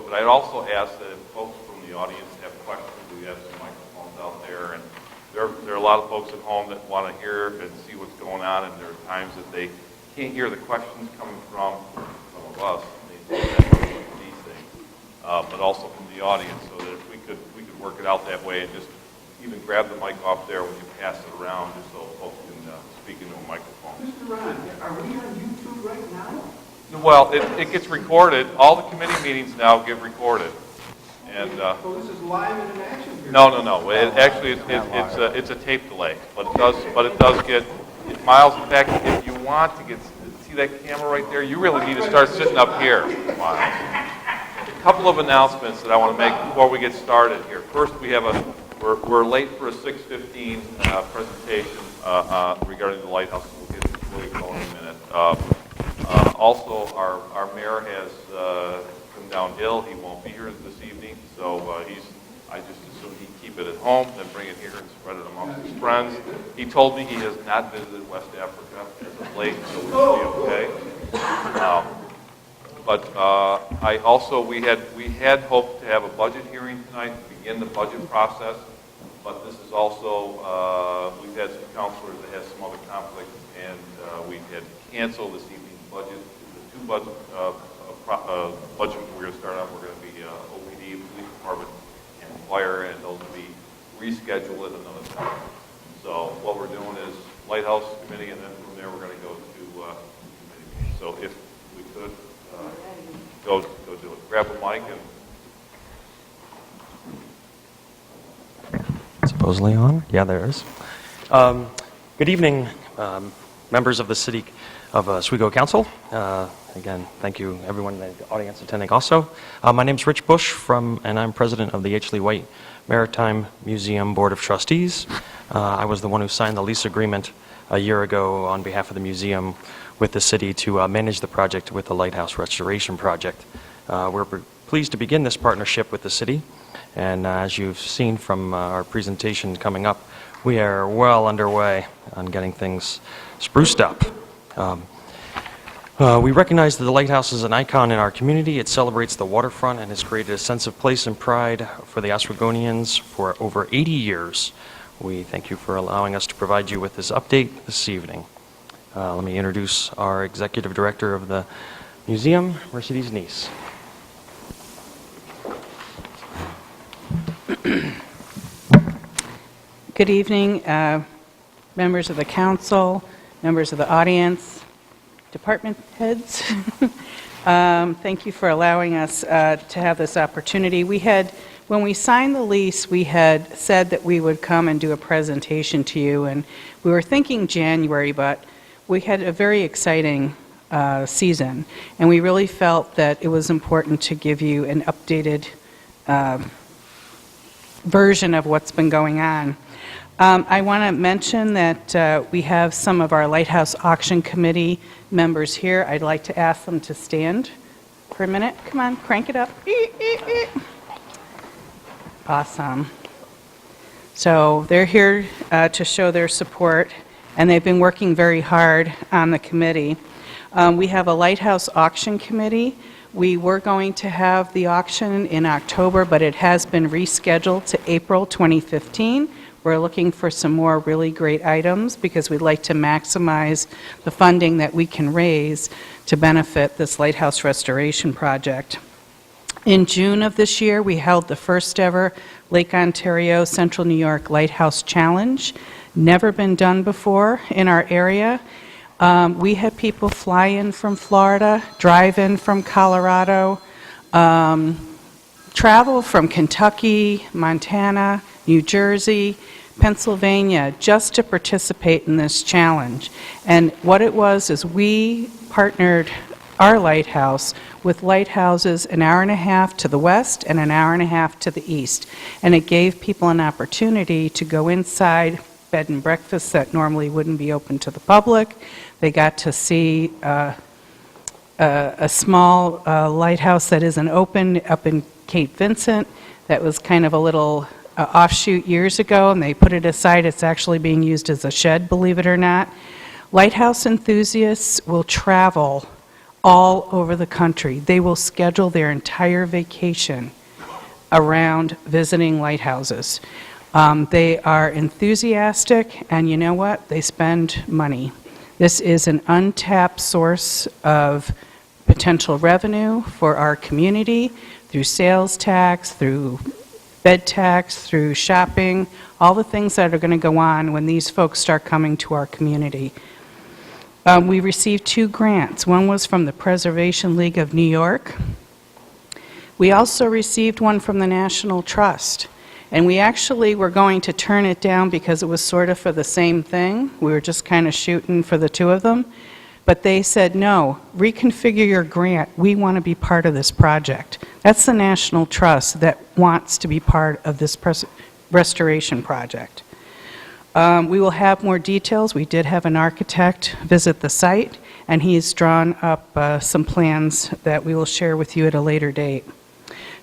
But I'd also ask that if folks from the audience have questions, we have some microphones out there, and there are a lot of folks at home that want to hear and see what's going on, and there are times that they can't hear the questions coming from some of us, these things, but also from the audience, so that if we could work it out that way and just even grab the mic off there when you pass it around, just so folks can speak into a microphone. Mr. Ron, are we on YouTube right now? Well, it gets recorded. All the committee meetings now get recorded. And so this is live and in action here? No. Actually, it's a tape delay, but it does get Miles. In fact, if you want to see that camera right there, you really need to start sitting up here, Miles. A couple of announcements that I want to make before we get started here. First, we're late for a 6:15 presentation regarding the lighthouse. We'll get going in a minute. Also, our mayor has come down ill. He won't be here this evening, so I just assume he'd keep it at home, then bring it here and spread it amongst his friends. He told me he has not visited West Africa as of late, so we'll be okay. But we had hoped to have a budget hearing tonight to begin the budget process, but this is also, we've had some counselors that had some other conflicts, and we had canceled this evening's budget. The two budget we're going to start on, we're going to be OPD, Police Department, and Fire, and those will be rescheduled at another time. So what we're doing is Lighthouse Committee, and then from there we're going to go to committee. So if we could, go do it. Grab a mic and... Supposedly on? Yeah, there is. Good evening, members of the City of Oswego Council. Again, thank you everyone in the audience attending also. My name is Rich Bush and I'm president of the H. Lee White Maritime Museum Board of Trustees. I was the one who signed the lease agreement a year ago on behalf of the museum with the city to manage the project with the Lighthouse Restoration Project. We're pleased to begin this partnership with the city, and as you've seen from our presentation coming up, we are well underway on getting things spruced up. We recognize that the lighthouse is an icon in our community. It celebrates the waterfront and has created a sense of place and pride for the Oswegonians for over 80 years. We thank you for allowing us to provide you with this update this evening. Let me introduce our executive director of the museum, Mercedes Neese. Good evening, members of the council, members of the audience, department heads. Thank you for allowing us to have this opportunity. When we signed the lease, we had said that we would come and do a presentation to you, and we were thinking January, but we had a very exciting season, and we really felt that it was important to give you an updated version of what's been going on. I want to mention that we have some of our Lighthouse Auction Committee members here. I'd like to ask them to stand for a minute. Come on, crank it up. Awesome. So they're here to show their support, and they've been working very hard on the committee. We have a Lighthouse Auction Committee. We were going to have the auction in October, but it has been rescheduled to April 2015. We're looking for some more really great items because we'd like to maximize the funding that we can raise to benefit this lighthouse restoration project. In June of this year, we held the first ever Lake Ontario Central New York Lighthouse Challenge. Never been done before in our area. We had people fly in from Florida, drive in from Colorado, travel from Kentucky, Montana, New Jersey, Pennsylvania, just to participate in this challenge. And what it was is we partnered our lighthouse with lighthouses an hour and a half to the west and an hour and a half to the east. And it gave people an opportunity to go inside bed and breakfasts that normally wouldn't be open to the public. They got to see a small lighthouse that isn't open up in Cape Vincent that was kind of a little offshoot years ago, and they put it aside. It's actually being used as a shed, believe it or not. Lighthouse enthusiasts will travel all over the country. They will schedule their entire vacation around visiting lighthouses. They are enthusiastic, and you know what? They spend money. This is an untapped source of potential revenue for our community through sales tax, through bed tax, through shopping, all the things that are going to go on when these folks start coming to our community. We received 2 grants. One was from the Preservation League of New York. We also received one from the National Trust. And we actually were going to turn it down because it was sort of for the same thing. We were just kind of shooting for the 2 of them. But they said, no, reconfigure your grant. We want to be part of this project. That's the National Trust that wants to be part of this restoration project. We will have more details. We did have an architect visit the site, and he's drawn up some plans that we will share with you at a later date.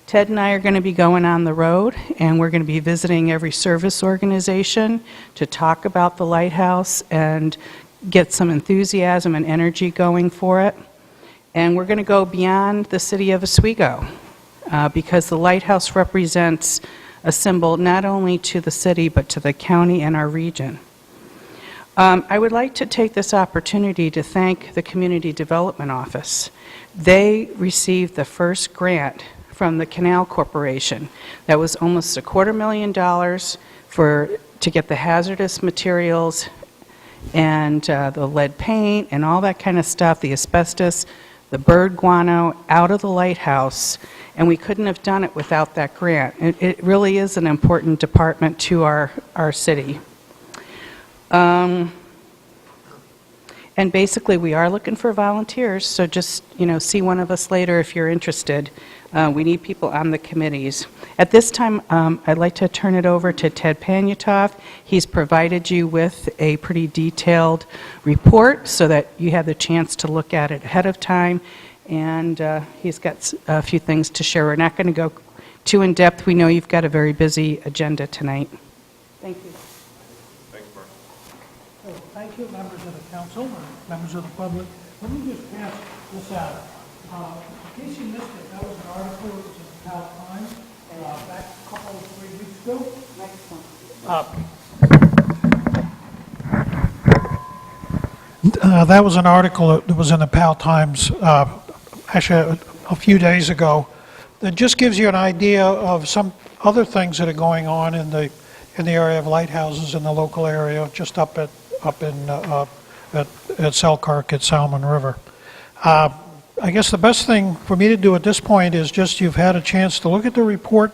Ted and I are going to be going on the road, and we're going to be visiting every service organization to talk about the lighthouse and get some enthusiasm and energy going for it. And we're going to go beyond the city of Oswego because the lighthouse represents a symbol not only to the city but to the county and our region. I would like to take this opportunity to thank the Community Development Office. They received the first grant from the Canal Corporation. That was almost $250,000 to get the hazardous materials and the lead paint and all that kind of stuff, the asbestos, the bird guano out of the lighthouse, and we couldn't have done it without that grant. It really is an important department to our city. And basically, we are looking for volunteers, so just, see one of us later if you're interested. We need people on the committees. At this time, I'd like to turn it over to Ted Panyatov. He's provided you with a pretty detailed report so that you have the chance to look at it ahead of time, and he's got a few things to share. We're not going to go too in-depth. We know you've got a very busy agenda tonight. Thank you. Thanks, Bert. So, thank you, members of the council, and members of the public. Let me just pass this out. In case you missed it, that was an article that was in the Pal Times back a couple of 3 weeks ago. That was an article that was in the Pal Times actually a few days ago that just gives you an idea of some other things that are going on in the area of lighthouses in the local area, just up in Selkirk at Salmon River. I guess the best thing for me to do at this point is just you've had a chance to look at the report.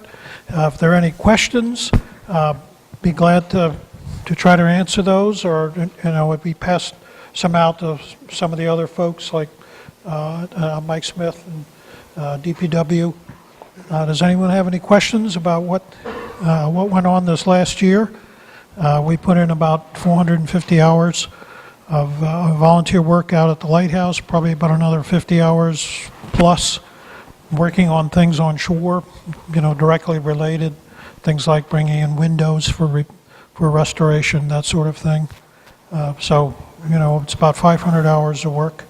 If there are any questions, be glad to try to answer those, or if we pass some out to some of the other folks like Mike Smith and DPW. Does anyone have any questions about what went on this last year? We put in about 450 hours of volunteer work out at the lighthouse, probably about another 50 hours plus working on things on shore, directly related, things like bringing in windows for restoration, that sort of thing. So, it's about 500 hours of work.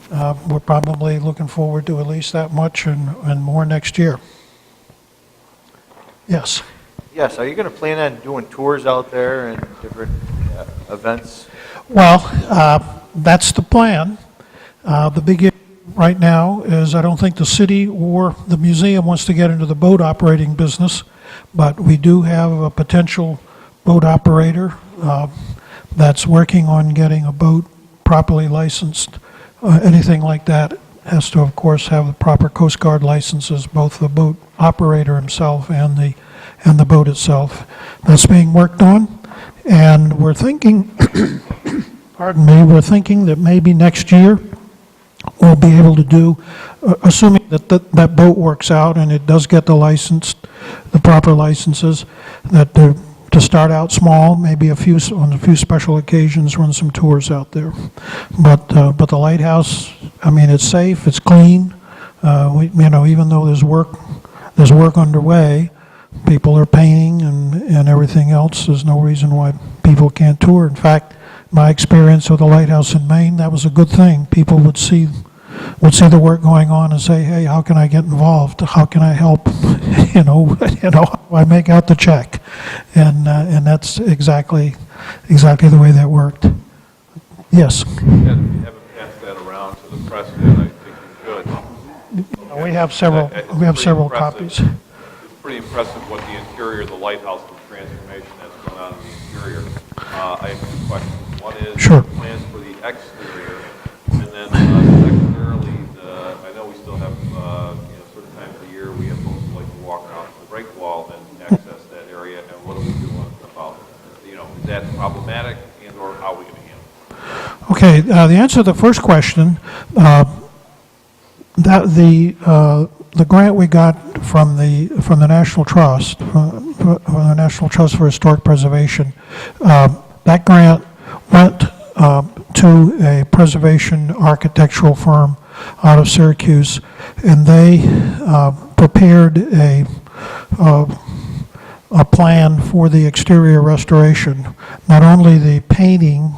We're probably looking forward to at least that much and more next year. Yes. Yes, are you going to plan on doing tours out there and different events? Well, that's the plan. The big issue right now is I don't think the city or the museum wants to get into the boat operating business, but we do have a potential boat operator that's working on getting a boat properly licensed. Anything like that has to, of course, have the proper Coast Guard licenses, both the boat operator himself and the boat itself. That's being worked on, and we're thinking, we're thinking that maybe next year we'll be able to do, assuming that that boat works out and it does get the proper licenses, that to start out small, maybe on a few special occasions, run some tours out there. But the lighthouse, it's safe, it's clean. Even though there's work underway, people are painting and everything else. There's no reason why people can't tour. In fact, my experience with the lighthouse in Maine, that was a good thing. People would see would see the work going on and say, hey, how can I get involved? How can I help? How do I make out the check? And that's exactly the way that worked. Yes. And if you haven't passed that around to the press yet, I think you should. We have several, It's we have pretty several impressive. copies. It's pretty impressive what the interior of the lighthouse, the transformation that's going on in the interior. I have two questions. One is Sure. plans for the exterior, and then secondarily, I know we still have, certain times of the year, we have folks who like to walk out to the break wall and access that area, and what are we doing about, is that problematic, and/or how are we going to handle it? Okay, the answer to the first question, that the grant we got from the National Trust, from the National Trust for Historic Preservation, that grant went to a preservation architectural firm out of Syracuse, and they prepared a plan for the exterior restoration, not only the painting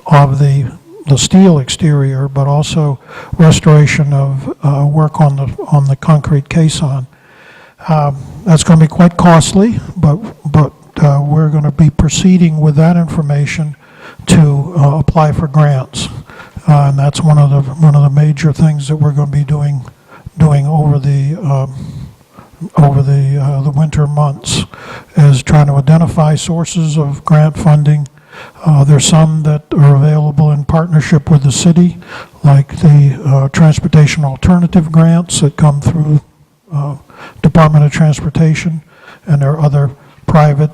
of the steel exterior, but also restoration of work on the concrete caisson. That's going to be quite costly, but we're going to be proceeding with that information to apply for grants, and that's one of the major things that we're going to be doing over the winter months, is trying to identify sources of grant funding. There's some that are available in partnership with the city, like the transportation alternative grants that come through Department of Transportation, and there are other private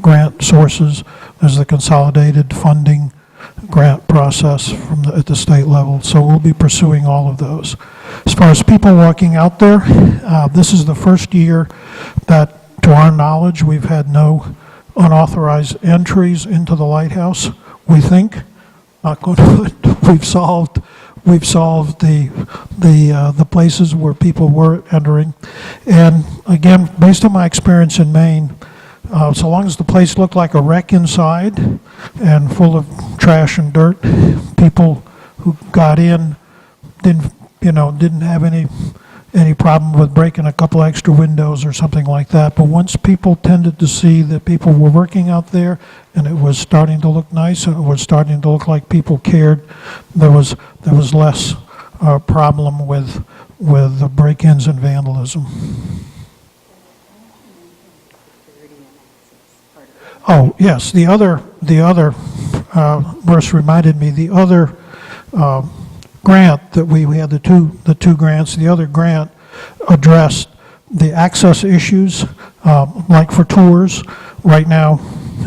grant sources. There's the consolidated funding grant process at the state level, so we'll be pursuing all of those. As far as people walking out there, this is the first year that, to our knowledge, we've had no unauthorized entries into the lighthouse. We think, not good, we've solved the places where people were entering. And again, based on my experience in Maine, so long as the place looked like a wreck inside and full of trash and dirt, people who got in didn't have any problem with breaking a couple extra windows or something like that. But once people tended to see that people were working out there and it was starting to look nice and it was starting to look like people cared, there was less problem with the break-ins and vandalism. Oh, yes, the other, Bruce reminded me, the other grant that we had, the two grants, the other grant addressed the access issues, like for tours. Right now,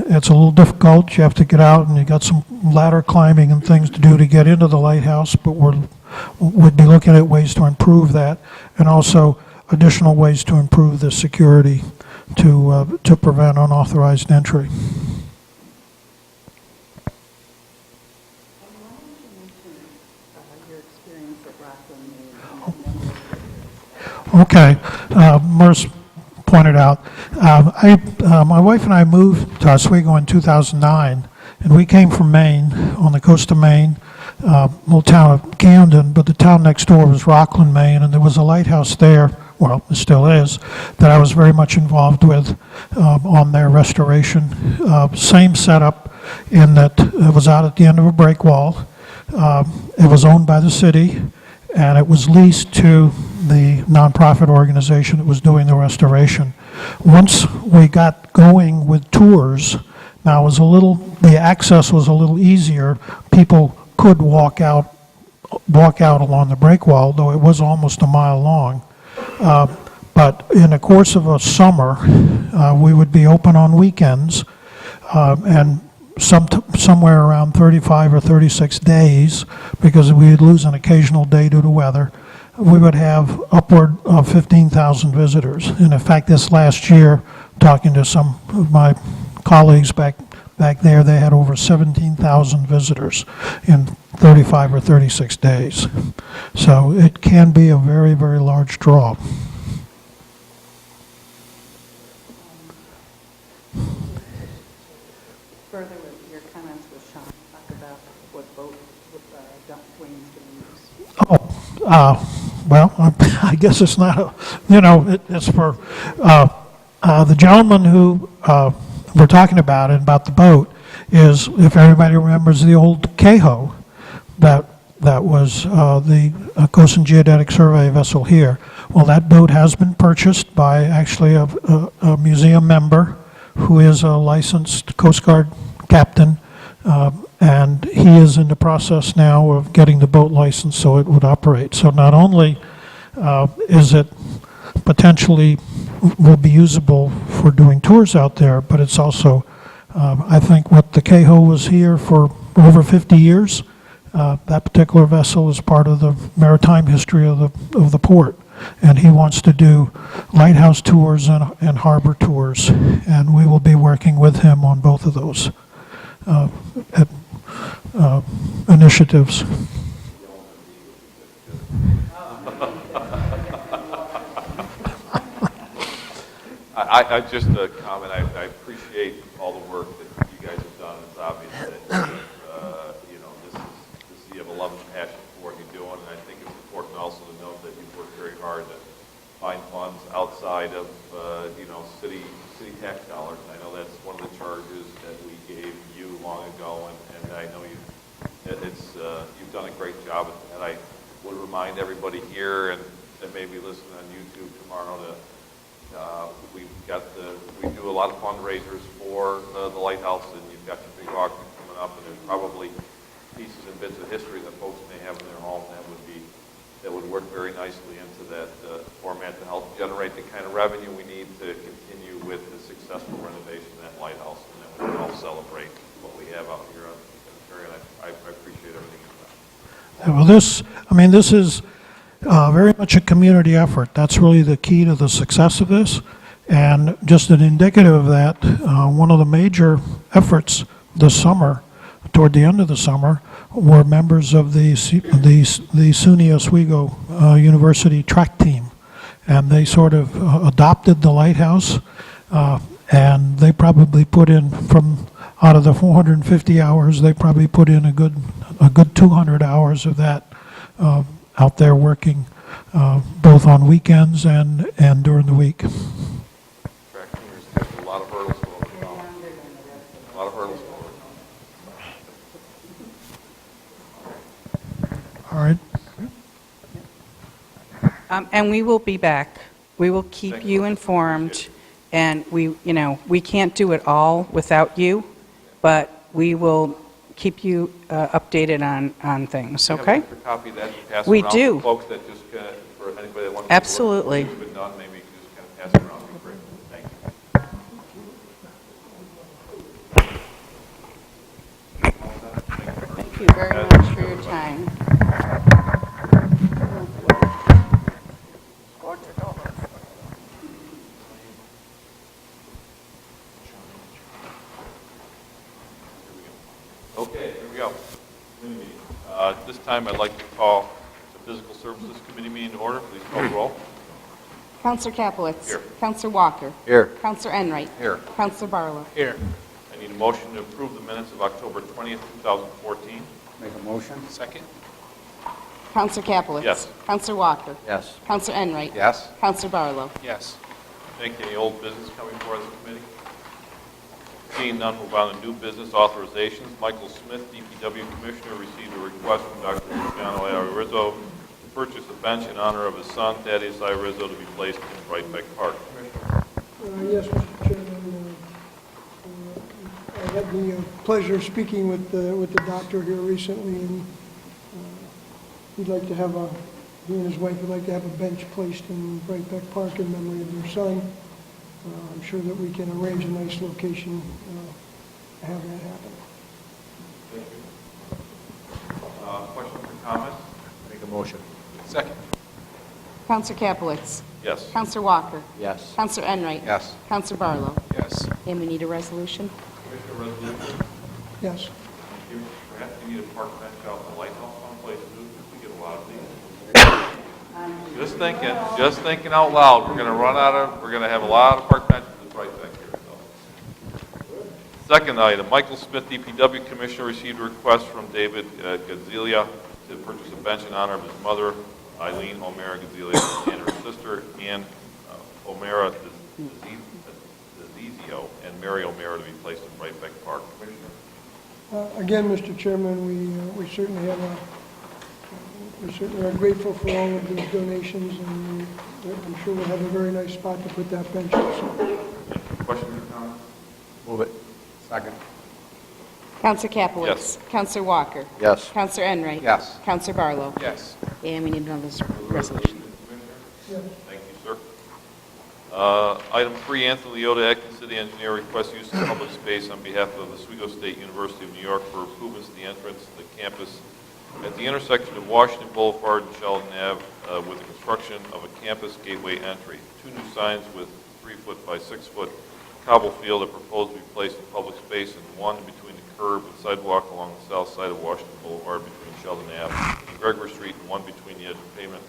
it's a little difficult. You have to get out and you got some ladder climbing and things to do to get into the lighthouse, but we'd be looking at ways to improve that, and also additional ways to improve the security to prevent unauthorized entry. Okay, Merce pointed out, my wife and I moved to Oswego in 2009, and we came from Maine, on the coast of Maine, little town of Camden, but the town next door was Rockland, Maine, and there was a lighthouse there, well, it still is, that I was very much involved with on their restoration. Same setup in that it was out at the end of a break wall. It was owned by the city, and it was leased to the nonprofit organization that was doing the restoration. Once we got going with tours, now the access was a little easier. People could walk out along the break wall, though it was almost a mile long. But in the course of a summer, we would be open on weekends, and somewhere around 35 or 36 days, because we would lose an occasional day due to weather, we would have upward of 15,000 visitors. And in fact, this last year, talking to some of my colleagues back there, they had over 17,000 visitors in 35 or 36 days. So it can be a very, very large draw. Further with your comments with Sean. about what boat Dwayne's going to use. Well, I guess it's not, it's for, the gentleman who we're talking about and about the boat is, if everybody remembers the old Caho, that was the Coast and Geodetic Survey vessel here. Well, that boat has been purchased by actually a museum member who is a licensed Coast Guard captain, and he is in the process now of getting the boat license so it would operate. So not only is it potentially will be usable for doing tours out there, but it's also, I think what the Caho was here for over 50 years, that particular vessel is part of the maritime history of the port. And he wants to do lighthouse tours and harbor tours, and we will be working with him on both of those initiatives. I just a comment. I appreciate all the work that you guys have done. It's obvious that you have a love and passion for what you're doing, and I think it's important also to note that you've worked very hard to find funds outside of city tax dollars. And I know that's one of the charges that we gave you long ago, and I know you've done a great job at that. I would remind everybody here and maybe listen on YouTube tomorrow to. We do a lot of fundraisers for the lighthouse, and you've got your big auction coming up, and there's probably pieces and bits of history that folks may have in their home that would work very nicely into that format to help generate the kind of revenue we need to continue with the successful renovation of that lighthouse, and then we can all celebrate what we have out here on Ontario. And I appreciate everything you've done. Well, this is very much a community effort. That's really the key to the success of this. And just an indicative of that, one of the major efforts this summer, toward the end of the summer, were members of the SUNY Oswego University track team. And they sort of adopted the lighthouse, and they probably put in, out of the 450 hours, they probably put in a good 200 hours of that out there working both on weekends and during the week. Track teamers have a lot of hurdles to overcome. A lot of hurdles to overcome. All right. And we will be back. We will keep Thank you you. informed, and we can't do it all without you, but we will keep you updated on things, You have okay? an extra copy of that to pass We around do. for folks that just, for anybody that wants to Absolutely. look at what's been done, maybe you can just kind of pass it around. It'd be great. Thank you. Thank you very much for your time. Okay, here we go. Committee meeting. At this time, I'd like to call the Physical Services Committee meeting to order. Please call the roll. Counselor Capelitz. Here. Counselor Walker. Here. Counselor Enright. Here. Counselor Barlow. Here. I need a motion to approve the minutes of October 20th, 2014. Make a motion? Second. Counselor Capelitz. Yes. Counselor Walker. Yes. Counselor Enright. Yes. Counselor Barlow. Yes. Thank you. Any old business coming before the committee? Seeing none, move on to new business authorizations. Michael Smith, DPW Commissioner, received a request from Dr. Luciano A. Rizzo to purchase a bench in honor of his son, Thaddeus I. Rizzo, to be placed in Brightbeck Park. Yes, Mr. Chairman. I had the pleasure of speaking with the doctor here recently, and he'd like to have he and his wife would like to have a bench placed in Brightbeck Park in memory of their son. I'm sure that we can arrange a nice location to have that happen. Thank you. Questions or comments? Make a motion. Second. Counselor Capelitz. Yes. Counselor Walker. Yes. Counselor Enright. Yes. Counselor Barlow. Yes. And we need a resolution. Commissioner resolution. Yes. Perhaps you need a park bench out in the lighthouse someplace too, because we get a lot of these. Just thinking out loud. We're going to have a lot of park benches in Brightbeck here. So. Second item, Michael Smith, DPW Commissioner, received a request from David Gazzelia to purchase a bench in honor of his mother, Eileen O'Mara Gazzelia, and her sister, Ann O'Mara Dizio, and Mary O'Mara to be placed in Bright Beck Park. Commissioner? Again, Mr. Chairman, we certainly we certainly are grateful for all of these donations, and I'm sure we'll have a very nice spot to put that bench up. Questions or comments? Move it. Second. Counselor Capelitz. Yes. Counselor Walker. Yes. Counselor Enright. Yes. Counselor Barlow. Yes. And we need another resolution. Thank you, sir. Item 3, Anthony Leota, Acting City Engineer, requests use of public space on behalf of Oswego State University of New York for improvements to the entrance to the campus at the intersection of Washington Boulevard and Sheldon Ave with the construction of a campus gateway entry. 2 new signs with 3-foot by 6-foot cobble field are proposed to be placed in public space, and 1 between the curb and sidewalk along the south side of Washington Boulevard between Sheldon Ave and Gregory Street, and 1 between the edge of pavement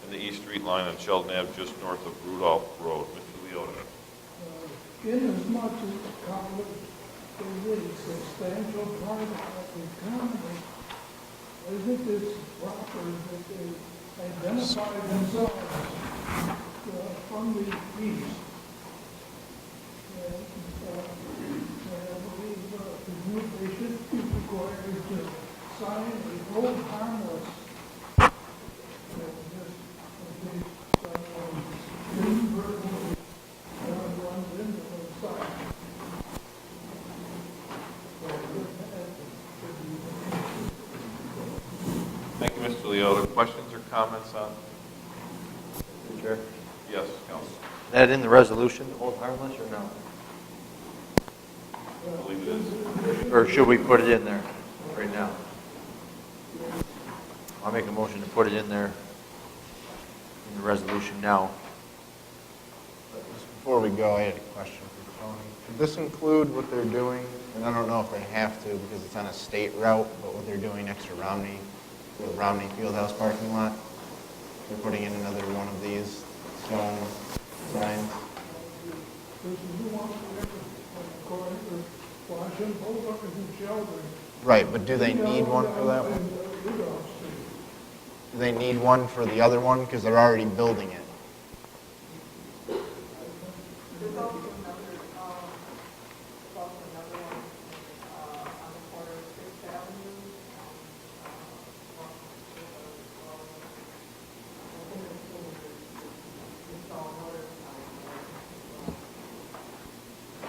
and the East Street line on Sheldon Ave just north of Rudolph Road. Mr. Leota. In as much as Congress is a substantial part of the economy, isn't this proper that they identify themselves from the east? I believe they should be required to sign a hold harmless Thank you, Mr. Leota. Questions or comments on? Chair. Yes, Council. That in the resolution, hold harmless or no? I believe it is. Or should we put it in there right now? I'll make a motion to put it in there in the resolution now. Just before we go, I had a question for Tony. Should this include what they're doing, and I don't know if they have to because it's on a state route, but what they're doing next to Romney, the Romney Fieldhouse parking lot? They're putting in another one of these stone signs. Right, but do they need one for that one? Do they need one for the other one? Because they're already building it.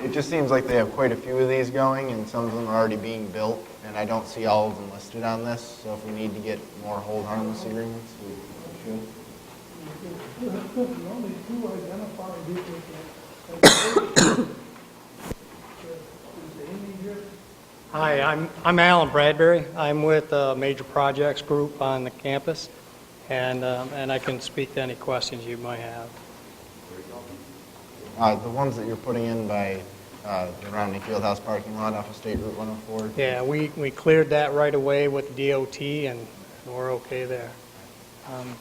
It just seems like they have quite a few of these going, and some of them are already being built, and I don't see all of them listed on this, so if we need to get more hold harmless agreements, we should. The only two identified people. Is Amy here? Hi, I'm Alan Bradbury. I'm with Major Projects Group on the campus, and I can speak to any questions you might have. The ones that you're putting in by the Romney Fieldhouse parking lot off of State Route 104. Yeah, we cleared that right away with DOT, and we're okay there.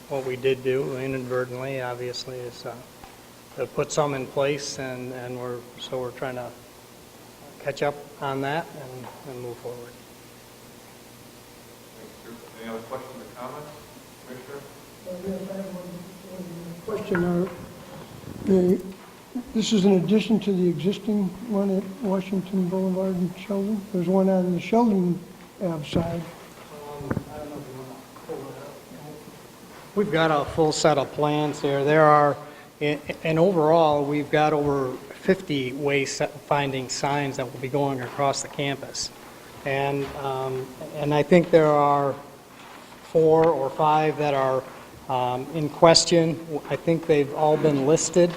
What we did do inadvertently, obviously, is to put some in place, and we're trying to catch up on that and move forward. Any other questions or comments, Commissioner? Yes, I have one question. This is in addition to the existing one at Washington Boulevard and Sheldon? There's one on the Sheldon Ave side. We've got a full set of plans there. There are, and overall, we've got over 50 wayfinding signs that will be going across the campus. And I think there are 4 or 5 that are in question. I think they've all been listed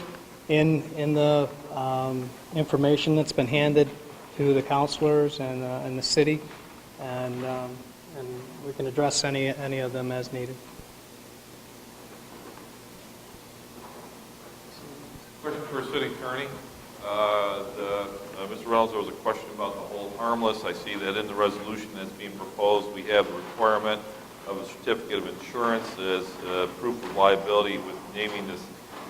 in the information that's been handed to the counselors and the city, and we can address any of them as needed. Question for City Attorney. Mr. Reynolds, there was a question about the hold harmless. I see that in the resolution that's being proposed, we have the requirement of a certificate of insurance as proof of liability with naming this,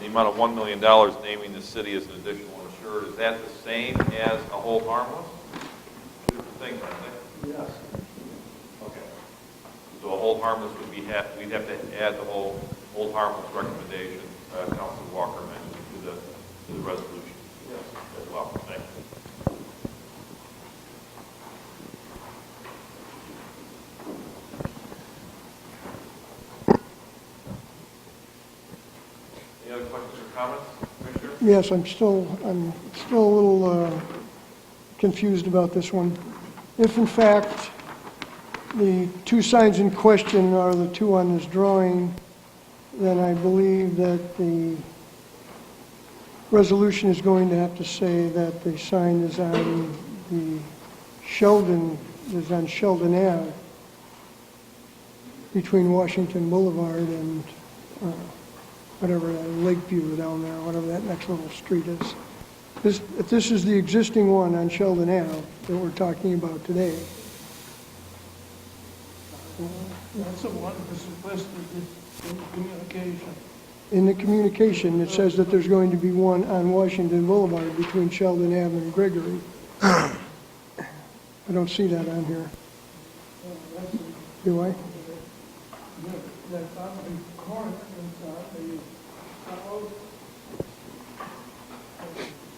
the amount of $1 million, naming the city as an additional insured. Is that the same as a hold harmless? things, aren't they? Yes. Okay. So a hold harmless would be, we'd have to add the whole hold harmless recommendation, Councilor Walker mentioned, to the resolution. Yes. As well, thank you. Any other questions or comments, Commissioner? Yes, I'm still a little confused about this one. If in fact the two signs in question are the two on this drawing, then I believe that the resolution is going to have to say that the sign is on the Sheldon, is on Sheldon Ave between Washington Boulevard and whatever, Lakeview down there, whatever that next little street is. If this is the existing one on Sheldon Ave that we're talking about today, That's the one that's listed in the communication. in the communication, it says that there's going to be one on Washington Boulevard between Sheldon Ave and Gregory. I don't see that on here. Do I? That's on the corner, it's on the south,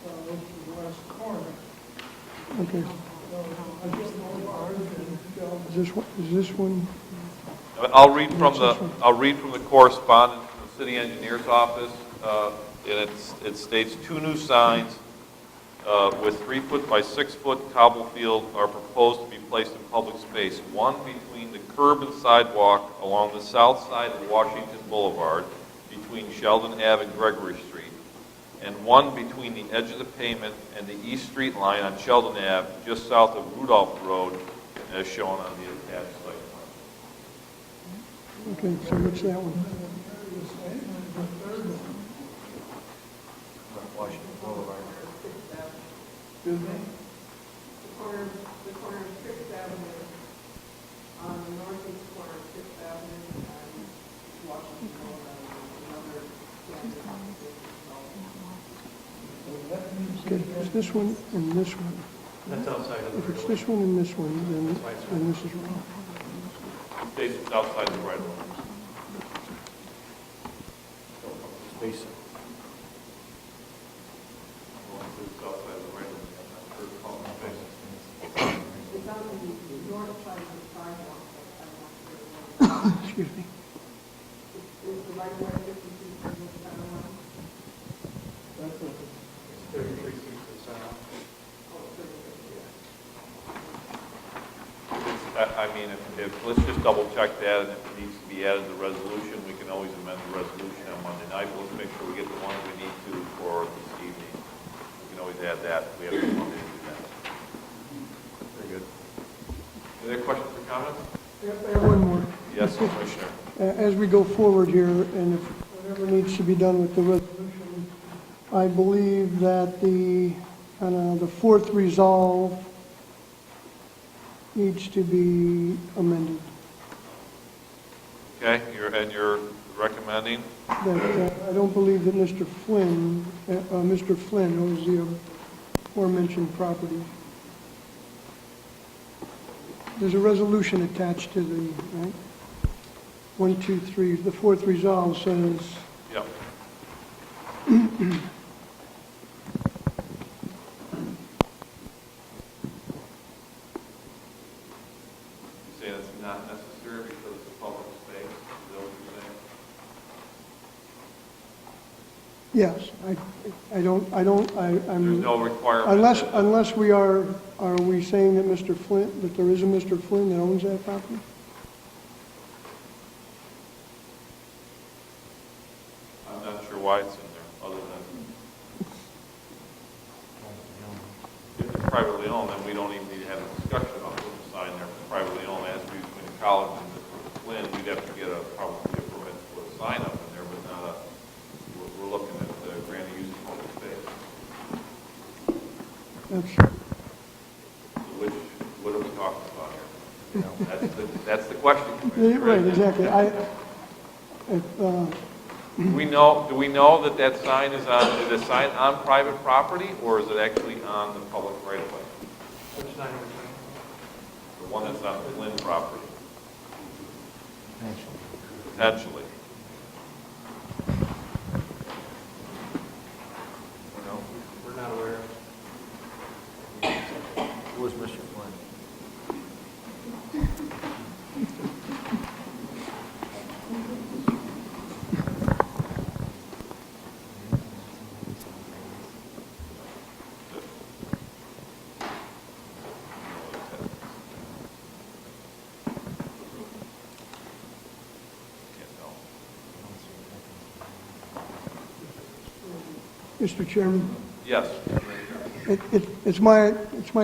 southwest corner. Okay. I just know ours Is this one? I'll read from the correspondence from the city engineer's office, and it states 2 new signs with 3-foot by 6-foot cobble field are proposed to be placed in public space. One between the curb and sidewalk along the south side of Washington Boulevard between Sheldon Ave and Gregory Street, and one between the edge of the pavement and the East Street line on Sheldon Ave just south of Rudolph Road, as shown on the attached site plan. Okay, so what's that one? Washington Boulevard. Excuse me? The corner of Fifth Avenue, on the northeast corner of Fifth Avenue and Washington Boulevard, another Okay, it's this one and this one. That's outside of If it's this one and this one, then this is wrong. States it's outside the right of way. Space. It's outside the right of way. I'm not sure it's called space. It's on the north side of the sidewalk, but I'm not sure. Excuse me. Is the right of way 50 feet from the center line? That's a 33 feet to south. I mean, let's just double check that, and if it needs to be added to the resolution, we can always amend the resolution on Monday night, but let's make sure we get the one we need to for this evening. We can always add that, we have Monday to do that. Very good. Any other questions or comments? I have one more. Yes, Commissioner. As we go forward here, and if whatever needs to be done with the resolution, I believe that the fourth resolve needs to be amended. Okay, you're recommending? That I don't believe that Mr. Flynn owns the aforementioned property. There's a resolution attached to the, right? 1, 2, 3, the fourth resolve says, Yep. You say it's not necessary because it's a public space, is that what you're saying? yes, I'm... There's no requirement. Unless we are we saying that Mr. Flynn, that there is a Mr. Flynn that owns that property? I'm not sure why it's in there, other than if it's privately owned, then we don't even need to have a discussion about putting a sign there. If it's privately owned, as between the college and Mr. Flynn, we'd have to get probably a permit to put a sign up in there, but not a, we're looking at granting use of public space. What are we talking about here? You know, that's the question. Right, exactly. Do we know that that sign is on private property, or is it actually on the public right of way? it's on the Flynn property. Potentially. No, we're not aware of. Who was Mr. Flynn? Mr. Chairman, Yes. it's my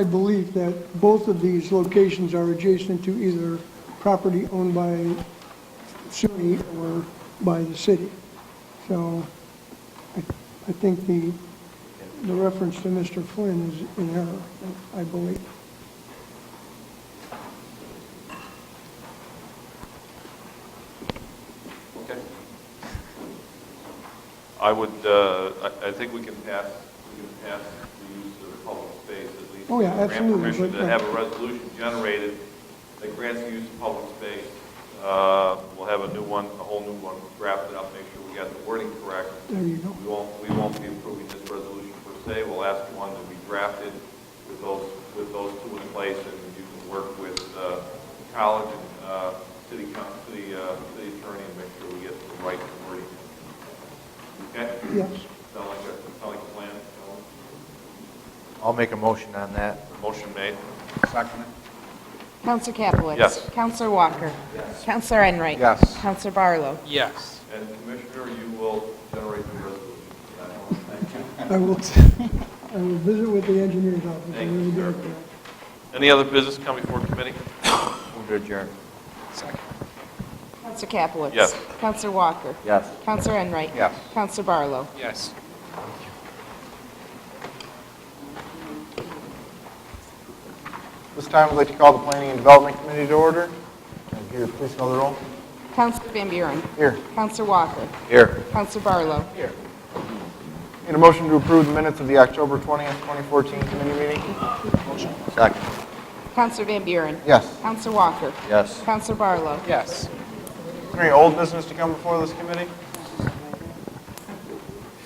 belief that both of these locations are adjacent to either property owned by SUNY or by the city. So I think the reference to Mr. Flynn is in error, I believe. Okay. I would, I think we can pass the use of public space at least. Oh, yeah, Grant absolutely, permission but- to have a resolution generated that grants the use of public space. We'll have a new one, a whole new one drafted up, make sure we got the wording correct. There you go. We won't be approving this resolution per se. We'll ask one to be drafted with those two in place, and you can work with the college and city attorney and make sure we get the right wording. Okay? Yes. Sound like a plan? I'll make a motion on that. Motion made. Second. Counselor Capelitz. Yes. Counselor Walker. Yes. Counselor Enright. Yes. Counselor Barlow. Yes. And Commissioner, you will generate the resolution. Thank you. I will visit with the engineer's office. Thank I you, will sir. get that. Any other business come before committee? Move to adjourn. Counselor Capelitz. Yes. Counselor Walker. Yes. Counselor Enright. Yes. Counselor Barlow. Yes. This time, I'd like to call the Planning and Development Committee to order. And here, please call the roll. Counselor Van Buren. Here. Counselor Walker. Here. Counselor Barlow. Need a motion to approve the minutes of the October 20th, 2014 committee meeting? Motion. Second. Counselor Van Buren. Yes. Counselor Walker. Yes. Counselor Barlow. Yes. Is there any old business to come before this committee?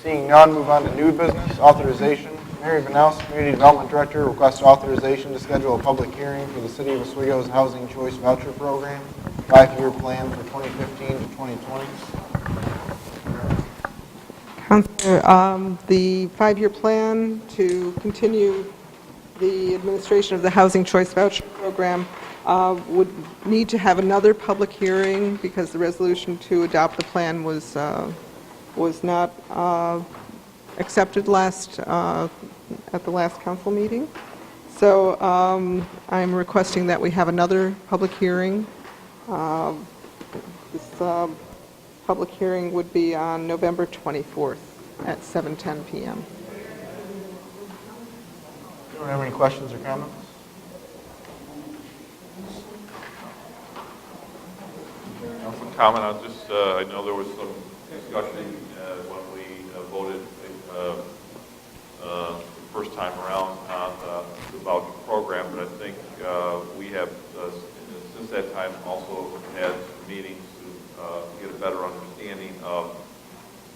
Seeing none, move on to new business, authorization. Mary Vanous, Community Development Director, requests authorization to schedule a public hearing for the City of Oswego's Housing Choice Voucher Program, 5-year plan for 2015 to 2020. Counselor, the 5-year plan to continue the administration of the Housing Choice Voucher Program would need to have another public hearing because the resolution to adopt the plan was not accepted at the last council meeting. So I'm requesting that we have another public hearing. This public hearing would be on November 24th at 7:10 p.m. Anyone have any questions or comments? Some comment on just, I know there was some discussion when we voted the first time around on the voucher program, but I think we have, since that time, also had meetings to get a better understanding of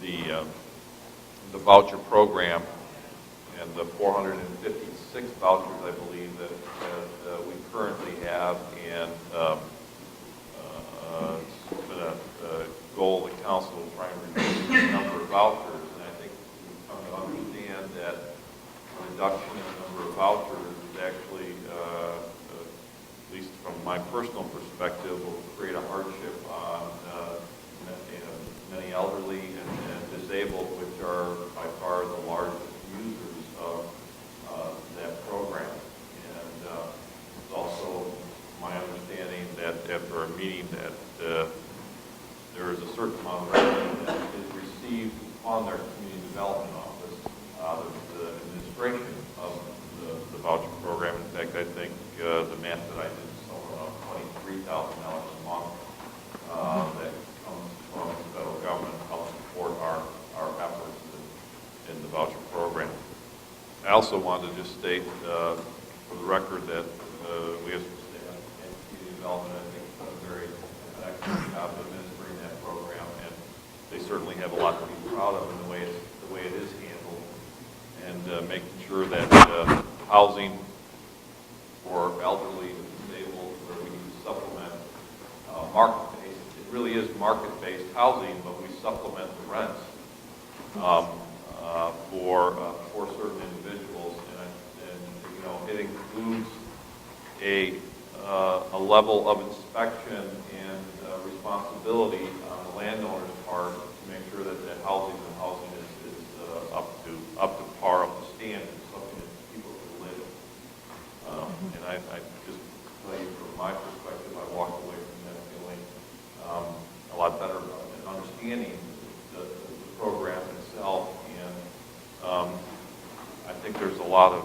the voucher program and the 456 vouchers, I believe, that we currently have, and it's been a goal of the council to try and reduce the number of vouchers, and I think we've come to understand that a reduction in the number of vouchers is actually, at least from my personal perspective, will create a hardship on many elderly and disabled, which are by far the largest users of that program. And it's also my understanding that after a meeting that there is a certain amount of revenue that is received on their community development office, the administration of the voucher program. In fact, I think the math that I did is somewhere around $23,000 a month that comes from the federal government to help support our efforts in the voucher program. I also wanted to just state for the record that we have some staff Feldman, I think, has done an excellent job of administering that program, and they certainly have a lot to be proud of in the way it is handled, and making sure that housing for elderly and disabled, where we need to supplement market-based. It really is market-based housing, but we supplement the rents for certain individuals, and you know, it includes a level of inspection and responsibility on the landowner's part to make sure that the housing is up to par, up to standard, something that people can live in. And I just tell you from my perspective, I walked away from that feeling a lot better about it, and understanding the program itself. And I think there's a lot of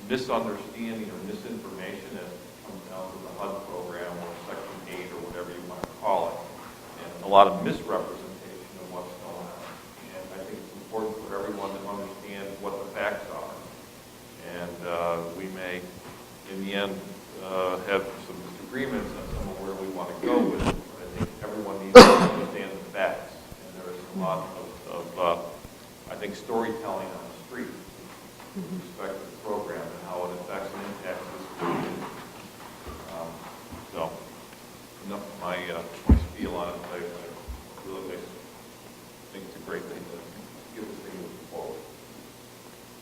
misunderstanding or misinformation that comes down to the HUD program or Section 8 or whatever you want to call it, and a lot of misrepresentation of what's going on. And I think it's important for everyone to understand what the facts are. And we may, in the end, have some disagreements on some of where we want to go with it, but I think everyone needs to understand the facts. And there is a lot of I think, storytelling on the street with respect to the program and how it affects and impacts this community. So, enough of my spiel on it. I really think it's a great thing to get this thing moving forward.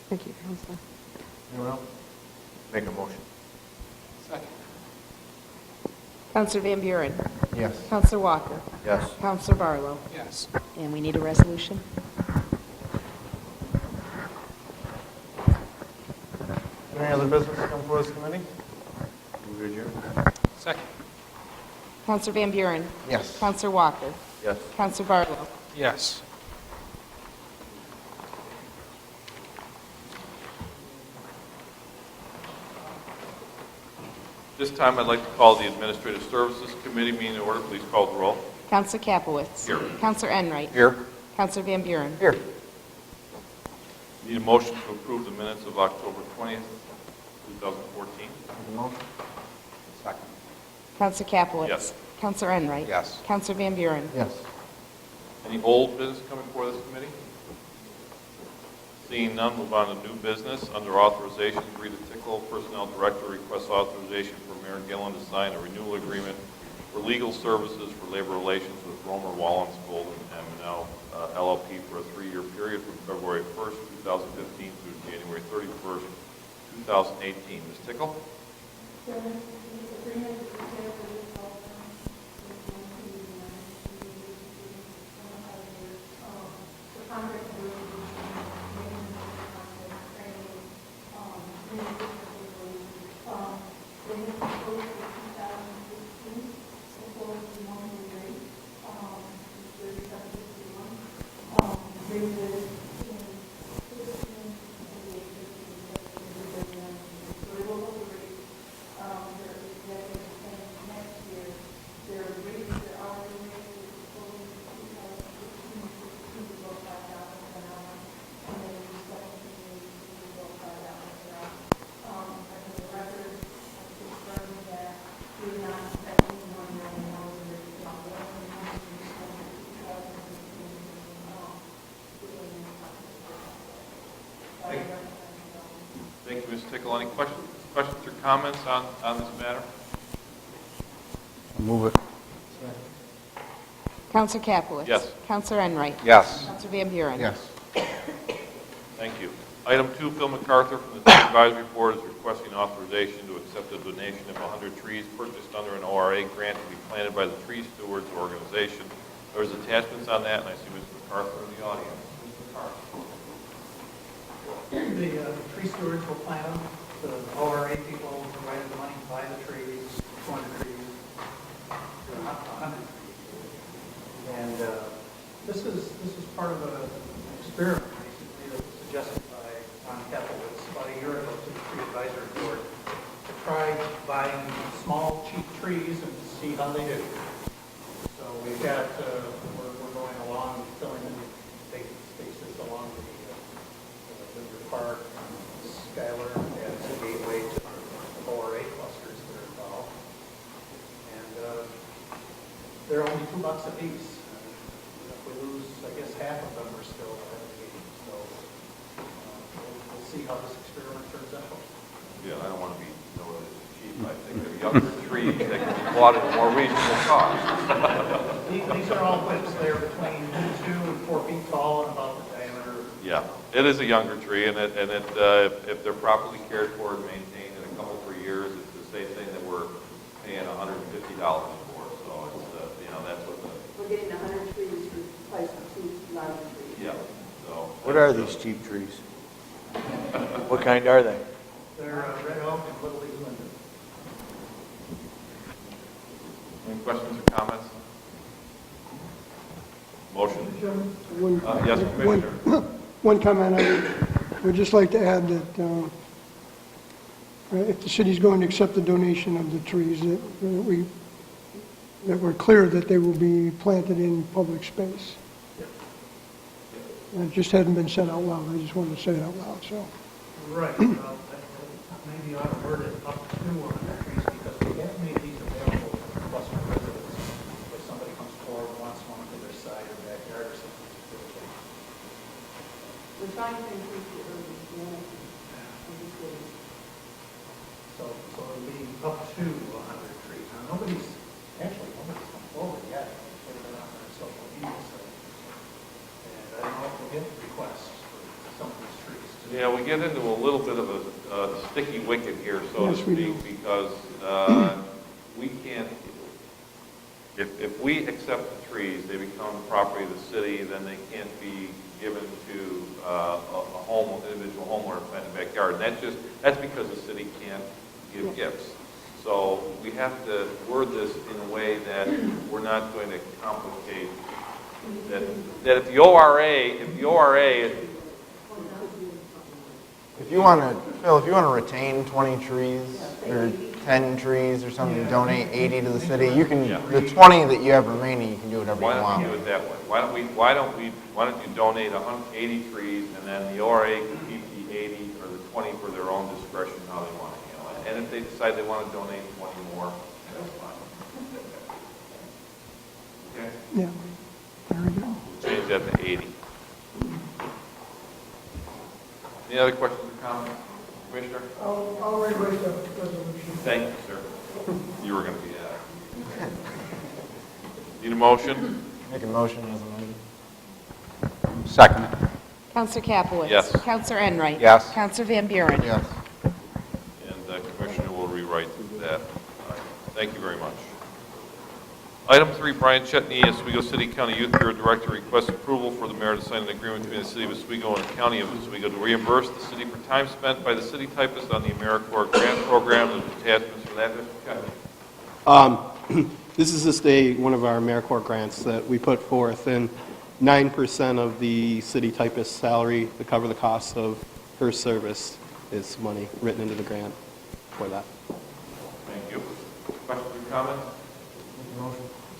Thank you, Councilor. Anyone else? Make a motion. Counselor Van Buren. Yes. Counselor Walker. Yes. Counselor Barlow. Yes. And we need a resolution. Any other business to come before this committee? Move to adjourn. Second. Counselor Van Buren. Yes. Counselor Walker. Yes. Counselor Barlow. Yes. This time, I'd like to call the Administrative Services Committee meeting to order. Please call the roll. Counselor Capelitz. Here. Counselor Enright. Here. Counselor Van Buren. Here. Need a motion to approve the minutes of October 20th, 2014. Make a motion. Second. Counselor Capelitz. Yes. Counselor Enright. Yes. Counselor Van Buren. Yes. Any old business coming before this committee? Seeing none, move on to new business. Under authorization, Rita Tickle, Personnel Director, requests authorization for Mayor Gillen to sign a renewal agreement for legal services for labor relations with Romer Wallens Golden M&L LLP for a 3-year period from February 1st, 2015 through January 31st, 2018. Ms. Tickle? Thank you, Ms. Tickle. Any questions or comments on this matter? Move it. Counselor Capelitz. Yes. Counselor Enright. Yes. Counselor Van Buren. Yes. Thank you. Item 2, Phil MacArthur from the Tree Advisory Board is requesting authorization to accept a donation of 100 trees purchased under an ORA grant to be planted by the Tree Stewards Organization. There's attachments on that, and I see Mr. MacArthur in the audience. Mr. MacArthur. The tree stewards will plant them. The ORA people provided the money to buy the trees, 200 trees, 100 trees. And this is part of an experiment, basically, that was suggested by Ron Capelitz about a year ago to the Tree Advisory Board to try buying small, cheap trees and see how they do. So we've got, we're going along, filling in vacant spaces along the River Park, Skyler, as a gateway to the ORA clusters that are involved. they're only $2 a piece. If we lose, I guess, half of them, we're still at the game. So we'll see how this experiment turns out. Yeah, I don't want to be noted as cheap. I think they're younger trees that can be bought at a more reasonable cost. These are all whips. They're between 2 and 4 feet tall and about the diameter. Yeah, it is a younger tree, and if they're properly cared for and maintained in a couple, 3 years, it's the same thing that we're paying $150 for. So it's, that's what the, We're getting 100 trees replaced with 2 larger trees. yeah, so. What are these cheap trees? What kind are they? They're red oak and little leaf linden. Any questions or comments? Motion? Yes, Commissioner. One comment I would just like to add that if the city's going to accept the donation of the trees, that we're clear that they will be planted in public space. It just hadn't been said out loud. I just wanted to say it out loud, so. Right. Well, maybe you ought to word it up to 200 trees because we have made these available to cluster residents if somebody comes forward and wants one to their side or backyard or something. We're trying to increase the urban community of the city. So it'll be up to 100 trees. Now, nobody's come forward yet. Put it on their social media site. And I don't know if we'll get requests for some of these trees. Yeah, we get into a little bit of a sticky wicket here, so to Yes, we speak, do. because we can't, if we accept the trees, they become property of the city, then they can't be given to a individual homeowner in the backyard. And that's because the city can't give gifts. So we have to word this in a way that we're not going to complicate, that if the ORA, If you want to, Phil, if you want to retain 20 trees or 10 trees or something, donate 80 to the city, you can, Yeah. the 20 that you have remaining, you can do whatever why you don't want. you do it that way? Why don't you donate 80 trees, and then the ORA can keep the 80 or the 20 for their own discretion, how they want to handle it. And if they decide they want to donate 20 more, that's fine. Okay? Yeah, there we go. Change that to 80. Any other questions or comments? Commissioner? I'll write the resolution. Thank you, sir. You were going to be Need a motion? Make a motion as amended. Second. Counselor Capelitz. Yes. Counselor Enright. Yes. Counselor Van Buren. Yes. And the Commissioner will rewrite that. Thank you very much. Item 3, Brian Chetney, Oswego City County Youth Bureau Director, requests approval for the mayor to sign an agreement between the City of Oswego and the County of Oswego to reimburse the city for time spent by the city typist on the AmeriCorps grant program. There's attachments for that, Mr. Chetney. This is just one of our AmeriCorps grants that we put forth, and 9% of the city typist's salary to cover the cost of her service is money written into the grant for that. Thank you. Questions or comments?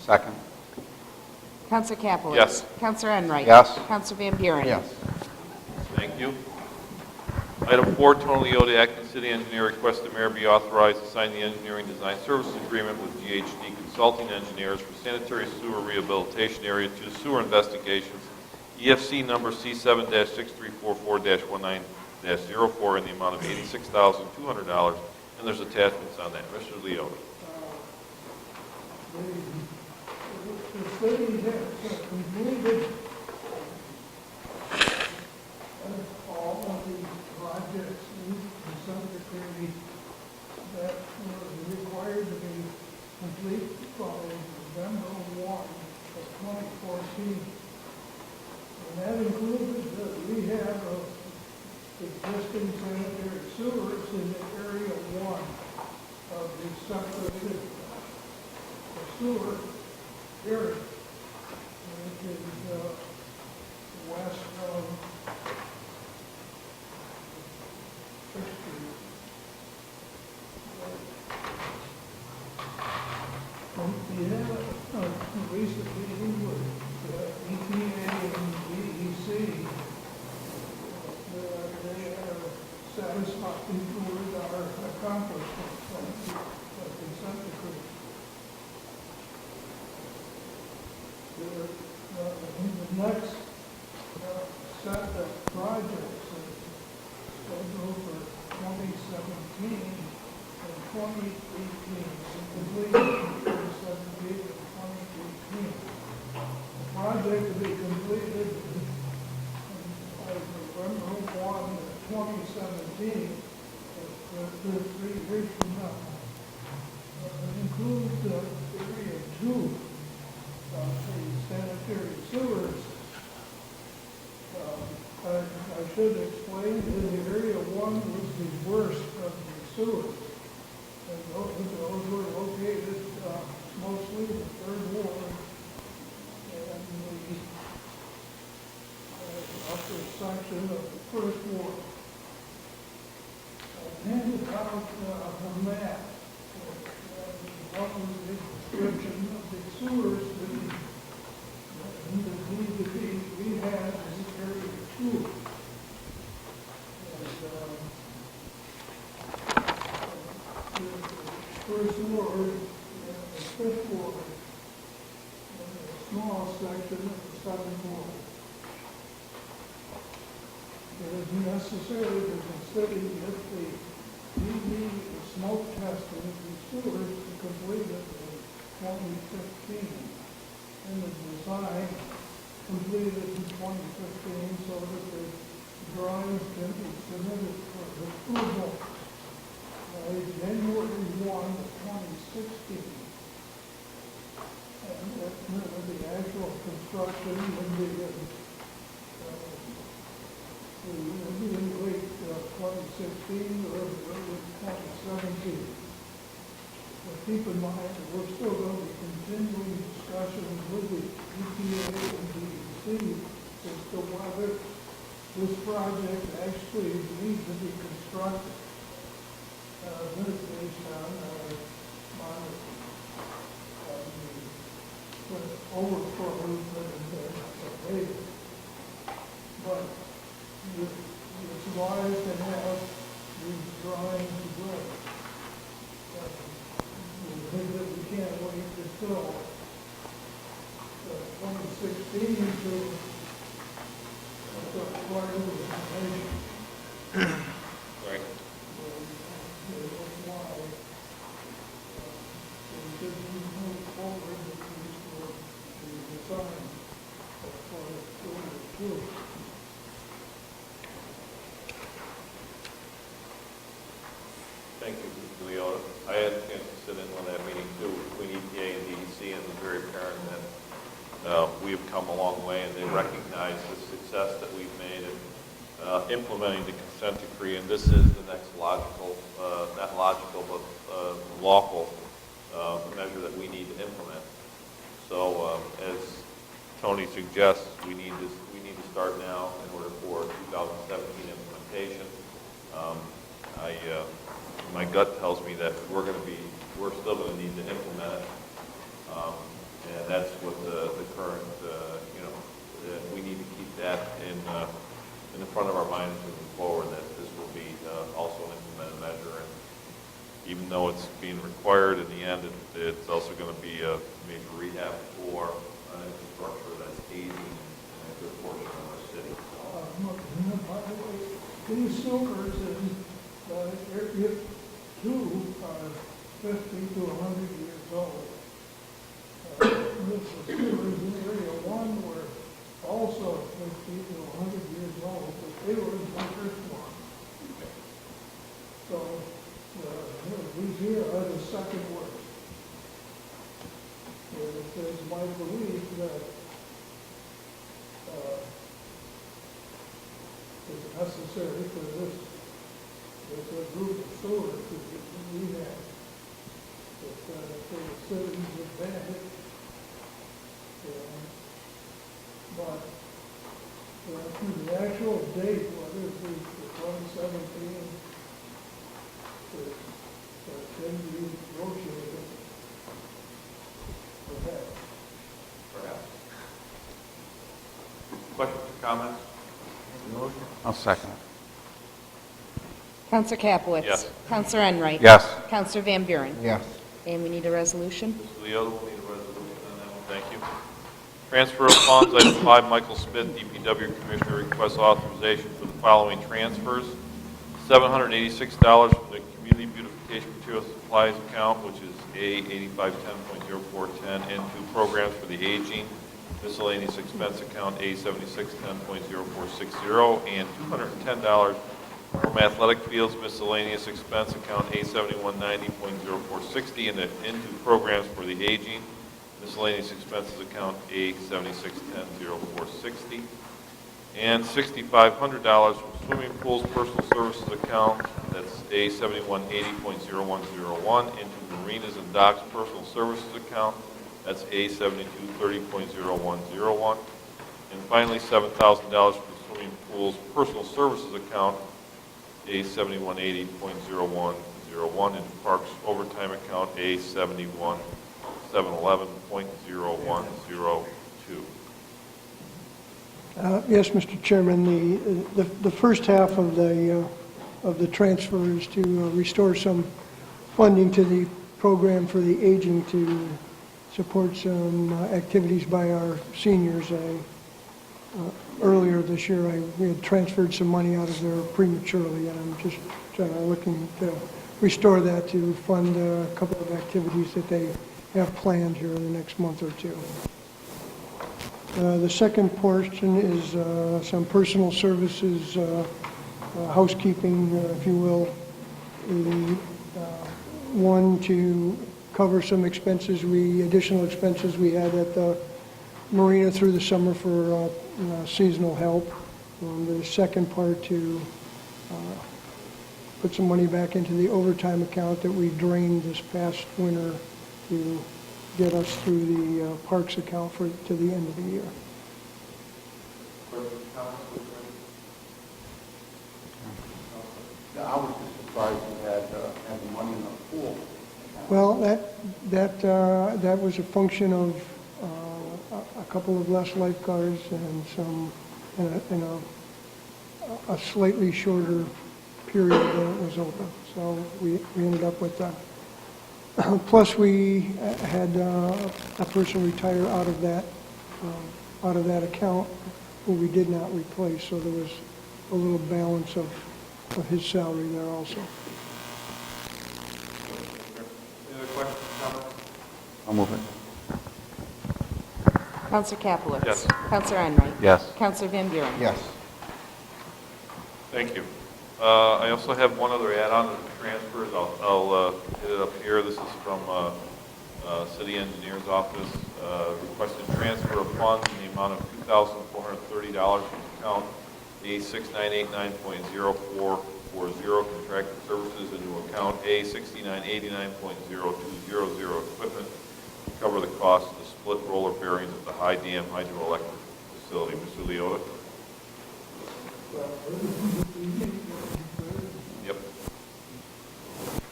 Second. Counselor Capelitz. Yes. Counselor Enright. Yes. Counselor Van Buren. Yes. Thank you. Item 4, Tony Leote, acting city engineer, requests the mayor be authorized to sign the engineering design services agreement with GHD Consulting Engineers for sanitary sewer rehabilitation area 2 sewer investigations, EFC number C7-6344-19-04 in the amount of $86,200, and there's attachments on that. Mr. Leote. The city has completed all of the projects in Santa Cruz that were required to be complete by November 1 of 2014. And that included the rehab of existing sanitary sewers in the area 1 of the Santa Cruz. The sewer area, which is west of 6th Street. We had a recent meeting with EPA and DEC. They are satisfied next set of projects is scheduled for 2017 and 2018, and completed in 2017 and 2018. The project to be completed by November 1, 2017, is 3 years from now. It includes area 2 of the sanitary sewers. I should explain that the area 1 was the worst of the sewers. And those were located mostly in the 3rd Ward and the upper section of the 1st Ward. I handed out a map. What was the description of the sewers that need to be rehabbed in area 2. And the 1st Ward and the 5th Ward, and a small section of the 7th Ward. It is necessary to consider if the DD smoke testing of the sewers to complete it in 2015, and the design completed in 2015 so that the drawings can be submitted for approval by January 1, 2016. And the actual construction would be in late 2016 or early 2017. But keep in mind that we're still going to be continuing discussions with the EPA and the city as to whether this project actually needs to be constructed. This is based on the overflows that have been abated. But it's wise to have these drawings ready. We think that we can't wait until 2016 to acquire the information. Right. That's why we should move forward with the design for the tour. Thank you, Mr. Leota. I had a chance to sit in on that meeting too between EPA and DEC, and it was very apparent that we've come a long way, and they recognize the success that we've made in implementing the consent decree, and this is the next logical, not logical, but lawful measure that we need to implement. So as Tony suggests, we need to start now in order for 2017 implementation. My gut tells me that we're still going to need to implement it, and that's what the current, we need to keep that in the front of our minds moving forward, that this will be also an implemented measure, and even though it's being required in the end, it's also going to be a major rehab for an infrastructure that's aging in a good portion of our city. By the way, these sewers in area 2 are 50 to 100 years old. The sewers in area 1 were also 50 to 100 years old, but they were the first one. So these here are the second worst. And it is my belief that it's necessary for this group of sewers to be rehabbed. For the city's advantage. But the actual date, whether it be 2017, can be negotiated. Perhaps. Questions or comments? I'll second it. Counselor Capelitz. Yes. Counselor Enright. Yes. Counselor Van Buren. Yes. And we need a resolution. Mr. Leota will need a resolution on that one. Thank you. Transfer of funds, item 5, Michael Smith, DPW Commissioner, requests authorization for the following transfers. $786 from the Community Beautification Materials Supplies account, which is A8510.0410, into programs for the aging, miscellaneous expense account A7610.0460, and $210 from athletic fields miscellaneous expense account A7190.0460, and into programs for the aging, miscellaneous expenses account A7610.0460, and $6,500 from swimming pools personal services account, that's A7180.0101, into marinas and docks personal services account, that's A7230.0101, and finally $7,000 from swimming pools personal services account, A7180.0101, into parks overtime account A71711.0102. Yes, Mr. Chairman, the first half of the transfer is to restore some funding to the program for the aging to support some activities by our seniors. Earlier this year, we had transferred some money out of there prematurely, and I'm just looking to restore that to fund a couple of activities that they have planned here in the next month or two. The second portion is some personal services, housekeeping, if you will. One, to cover some additional expenses we had at the marina through the summer for seasonal help. The second part, to put some money back into the overtime account that we drained this past winter to get us through the parks account to the end of the year. I was just surprised you had the money in the pool. Well, that was a function of a couple of less lifeguards and a slightly shorter period that it was open. So we ended up with that. Plus, we had a person retire out of that account who we did not replace, so there was a little balance of his salary there also. Any other questions, comments? I'll move it. Counselor Capelitz. Yes. Counselor Enright. Yes. Counselor Van Buren. Yes. Thank you. I also have one other add-on to the transfers. I'll hit it up here. This is from City Engineer's Office. Requested transfer of funds in the amount of $2,430 from account A6989.0440 contracted services into account A6989.0200 equipment to cover the cost of the split roller bearings at the High Dam hydroelectric facility. Mr. Leota? Yep.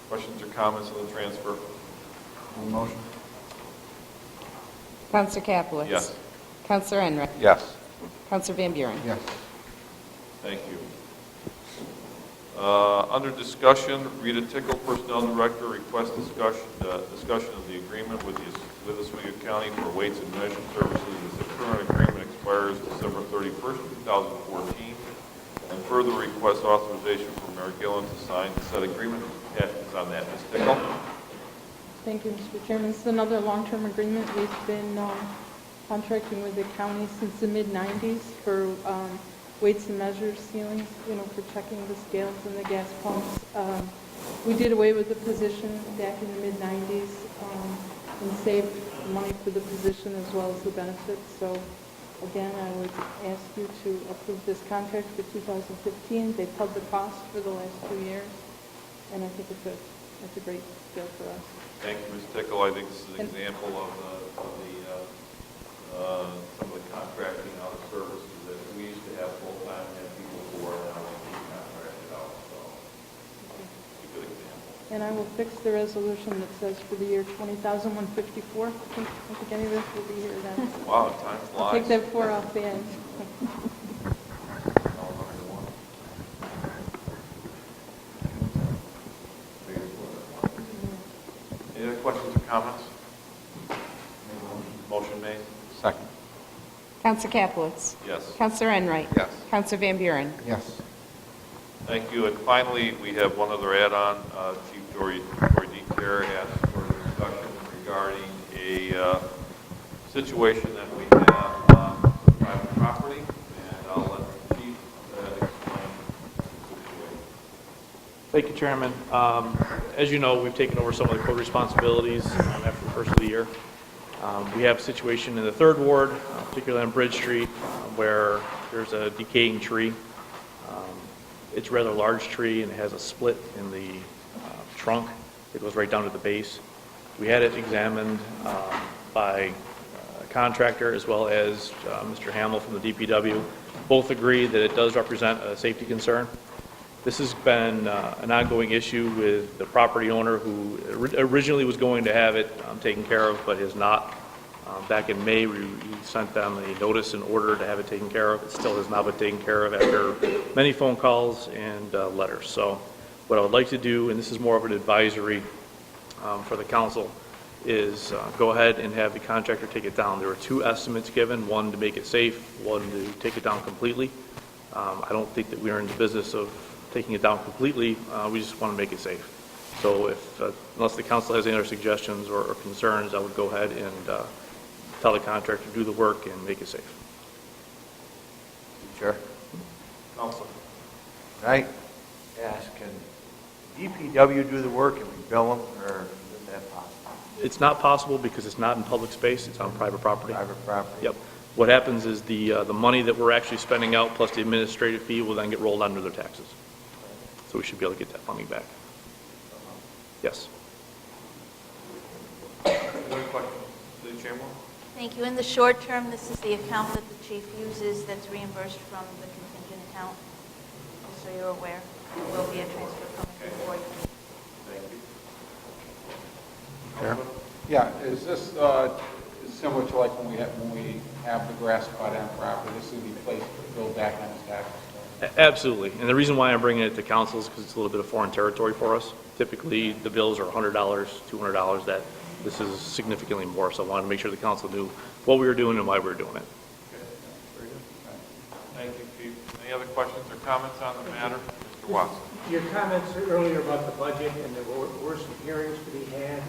Questions or comments on the transfer? Motion. Counselor Capelitz. Yes. Counselor Enright. Yes. Counselor Van Buren. Yes. Thank you. Under discussion, Rita Tickle, Personnel Director, requests discussion of the agreement with Oswego County for weights and measure services as the current agreement expires December 31st, 2014, and further requests authorization for Mayor Gillen to sign said agreement. Attachments on that. Ms. Tickle? Thank you, Mr. Chairman. This is another long-term agreement. We've been contracting with the county since the mid-'90s for weights and measures ceilings, for checking the scales and the gas pumps. We did away with the position back in the mid-'90s and saved money for the position as well as the benefits. So, again, I would ask you to approve this contract for 2015. They've held the cost for the last 2 years, and I think it's a great deal for us. Thank you, Ms. Tickle. I think this is an example of some of the contracting out of services that we used to have full-time and have people who are now being contracted out. So it's a good example. And I will fix the resolution that says for the year 20,154. I think any of us will be here then. Wow, time flies. I'll take that 4 off the end. Any other questions or comments? Motion made. Second. Counselor Capelitz. Yes. Counselor Enright. Yes. Counselor Van Buren. Yes. Thank you. And finally, we have one other add-on. Chief Dory DeCare asked for discussion regarding a situation that we have on private property, and I'll let the chief explain the situation. Thank you, Chairman. As you know, we've taken over some of the code responsibilities after the first of the year. We have a situation in the 3rd Ward, particularly on Bridge Street, where there's a decaying tree. It's a rather large tree, and it has a split in the trunk that goes right down to the base. We had it examined by a contractor as well as Mr. Hamill from the DPW. Both agree that it does represent a safety concern. This has been an ongoing issue with the property owner who originally was going to have it taken care of, but has not. Back in May, we sent them a notice in order to have it taken care of. It still has not been taken care of after many phone calls and letters. So what I would like to do, and this is more of an advisory for the council, is go ahead and have the contractor take it down. There were 2 estimates given, one to make it safe, one to take it down completely. I don't think that we're in the business of taking it down completely. We just want to make it safe. So if, unless the council has any other suggestions or concerns, I would go ahead and tell the contractor to do the work and make it safe. Sure. Council. Right? Ask, can DPW do the work and we bill them, or is that possible? It's not possible because it's not in public space, it's on private property. Private property? Yep. What happens is the money that we're actually spending out plus the administrative fee will then get rolled onto their taxes. So we should be able to get that funding back. Yes. Any questions? City Chamberlain? Thank you. In the short term, this is the account that the chief uses that's reimbursed from the contingent account, just so you're aware. There will be a transfer coming before you. Thank you. Sure. Yeah, is this similar to like when we have the grass cut on property? This would be placed to build back on his taxes? Absolutely. And the reason why I'm bringing it to council is because it's a little bit of foreign territory for us. Typically, the bills are $100, $200. That this is significantly more, so I wanted to make sure the council knew what we were doing and why we were doing it. Very good. Thank you, Chief. Any other questions or comments on the matter? Mr. Watson. Your comments earlier about the budget and there were some hearings to be had,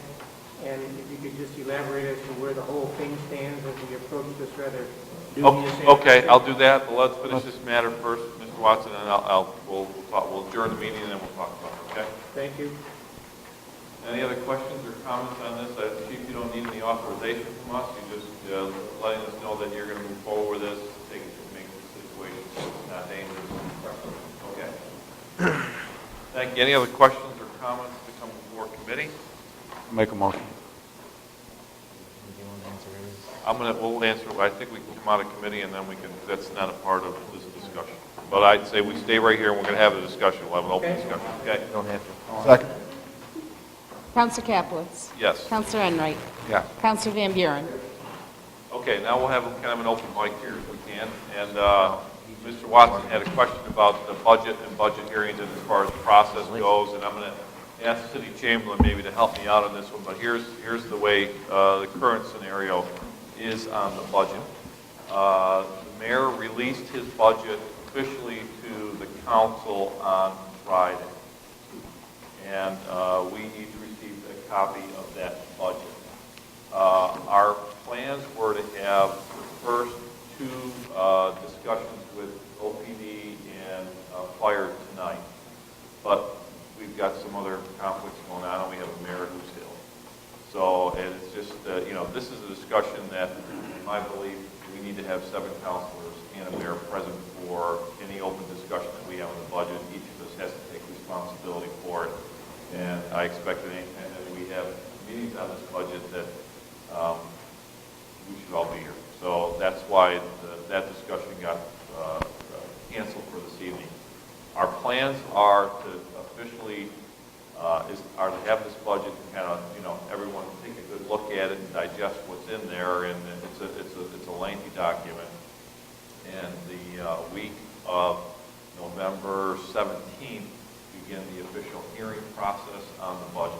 and if you could just elaborate as to where the whole thing stands as we approach this rather dubious. Okay, I'll do that, but let's finish this matter first, Mr. Watson, and we'll adjourn the meeting and then we'll talk about it, okay? Thank you. Any other questions or comments on this? Chief, you don't need any authorization from us. You just letting us know that you're going to move forward with this, make the situation not dangerous. Okay. Thank you. Any other questions or comments to come before committee? Make a motion. We'll answer. I think we can come out of committee and then we can. That's not a part of this discussion. But I'd say we stay right here and we're going to have a discussion. We'll have an open discussion. Okay. You don't have to. Second. Counselor Capelitz. Yes. Counselor Enright. Yeah. Counselor Van Buren. Okay, now we'll have kind of an open mic here if we can. And Mr. Watson had a question about the budget and budget hearings and as far as the process goes. And I'm going to ask the City Chamberlain maybe to help me out on this one. But here's the way the current scenario is on the budget. The mayor released his budget officially to the council on Friday. And we each received a copy of that budget. Our plans were to have the first 2 discussions with OPD and fire tonight, but we've got some other conflicts going on, and we have a mayor who's ill. So it's just, this is a discussion that, in my belief, we need to have 7 councilors and a mayor present for any open discussion that we have on the budget. Each of us has to take responsibility for it. And I expect that anytime that we have meetings on this budget that we should all be here. So that's why that discussion got canceled for this evening. Our plans are to officially are to have this budget and kind of everyone take a good look at it and digest what's in there. And it's a lengthy document. And the week of November 17th. Begin the official hearing process on the budget.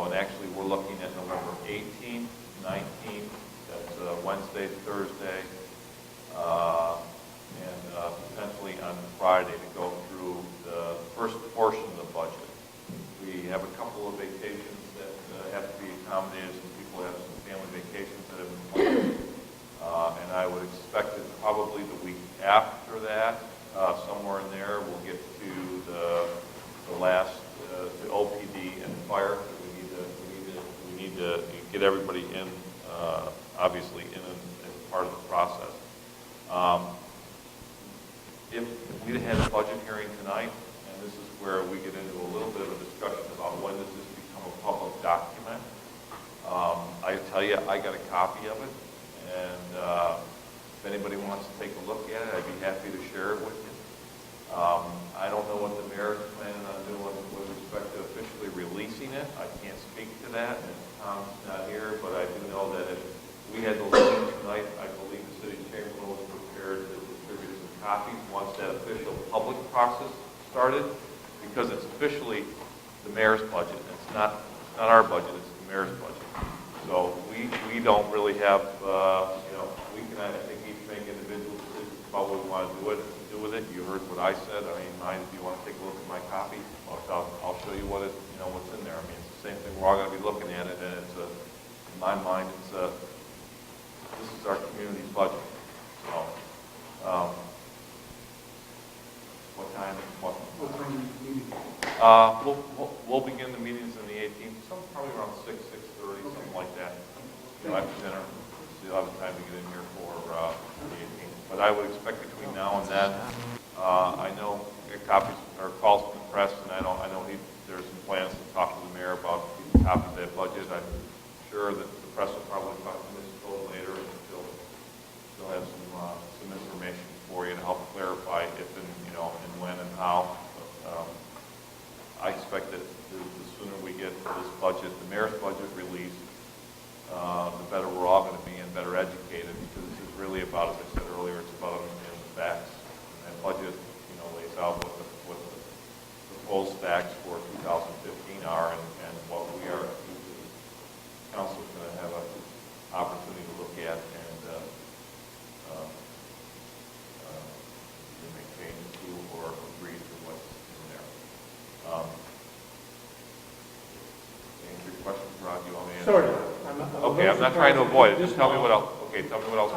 And actually we're looking at November 18th, 19th, That's Wednesday, Thursday, and potentially on Friday to go through the first portion of the budget. We have a couple of vacations that have to be accommodated. Some people have some family vacations that have been planned. And I would expect that probably the week after that, somewhere in there, we'll get to the last, the OPD and fire. We need to get everybody in, obviously, in as part of the process. If we had a budget hearing tonight, and this is where we get into a little bit of a discussion about when does this become a public document. I tell you, I got a copy of it, and if anybody wants to take a look at it, I'd be happy to share it with you. I don't know what the mayor is planning on doing with respect to officially releasing it. I can't speak to that, and Tom's not here, but I do know that if we had the meeting tonight, I believe the city chamberlain was prepared to distribute some copies once that official public process started, because it's officially the mayor's budget. It's not our budget, it's the mayor's budget. So we don't really have, we can, I think, each make individual decisions about what we want to do with it. You heard what I said. I mean, if you want to take a look at my copy, I'll show you what's in there. I mean, it's the same thing. We're all going to be looking at it, and it's in my mind, this is our community's budget. So, what time? We'll begin the meetings on the 18th, probably around 6:30, something like that. After dinner, so you'll have time to get in here for the 18th. But I would expect between now and then, I know copies or calls from the press, and I know there's some plans to talk to the mayor about getting copies of that budget. I'm sure that the press will probably talk to Ms. Cole later, and she'll have some information for you to help clarify if and when and how. But, I expect that the sooner we get this budget, the mayor's budget released, the better we're all going to be and better educated, because this is really about, as I said earlier, it's about understanding the facts. And that budget, lays out what the proposed facts for 2015 are, and what we are, council is going to have an opportunity to look at and make changes to or agree to what's in there. Answer your questions, Rod? You want me to answer? Sort of. Okay, I'm not trying to avoid it. Just tell me what else. Okay, tell me what else.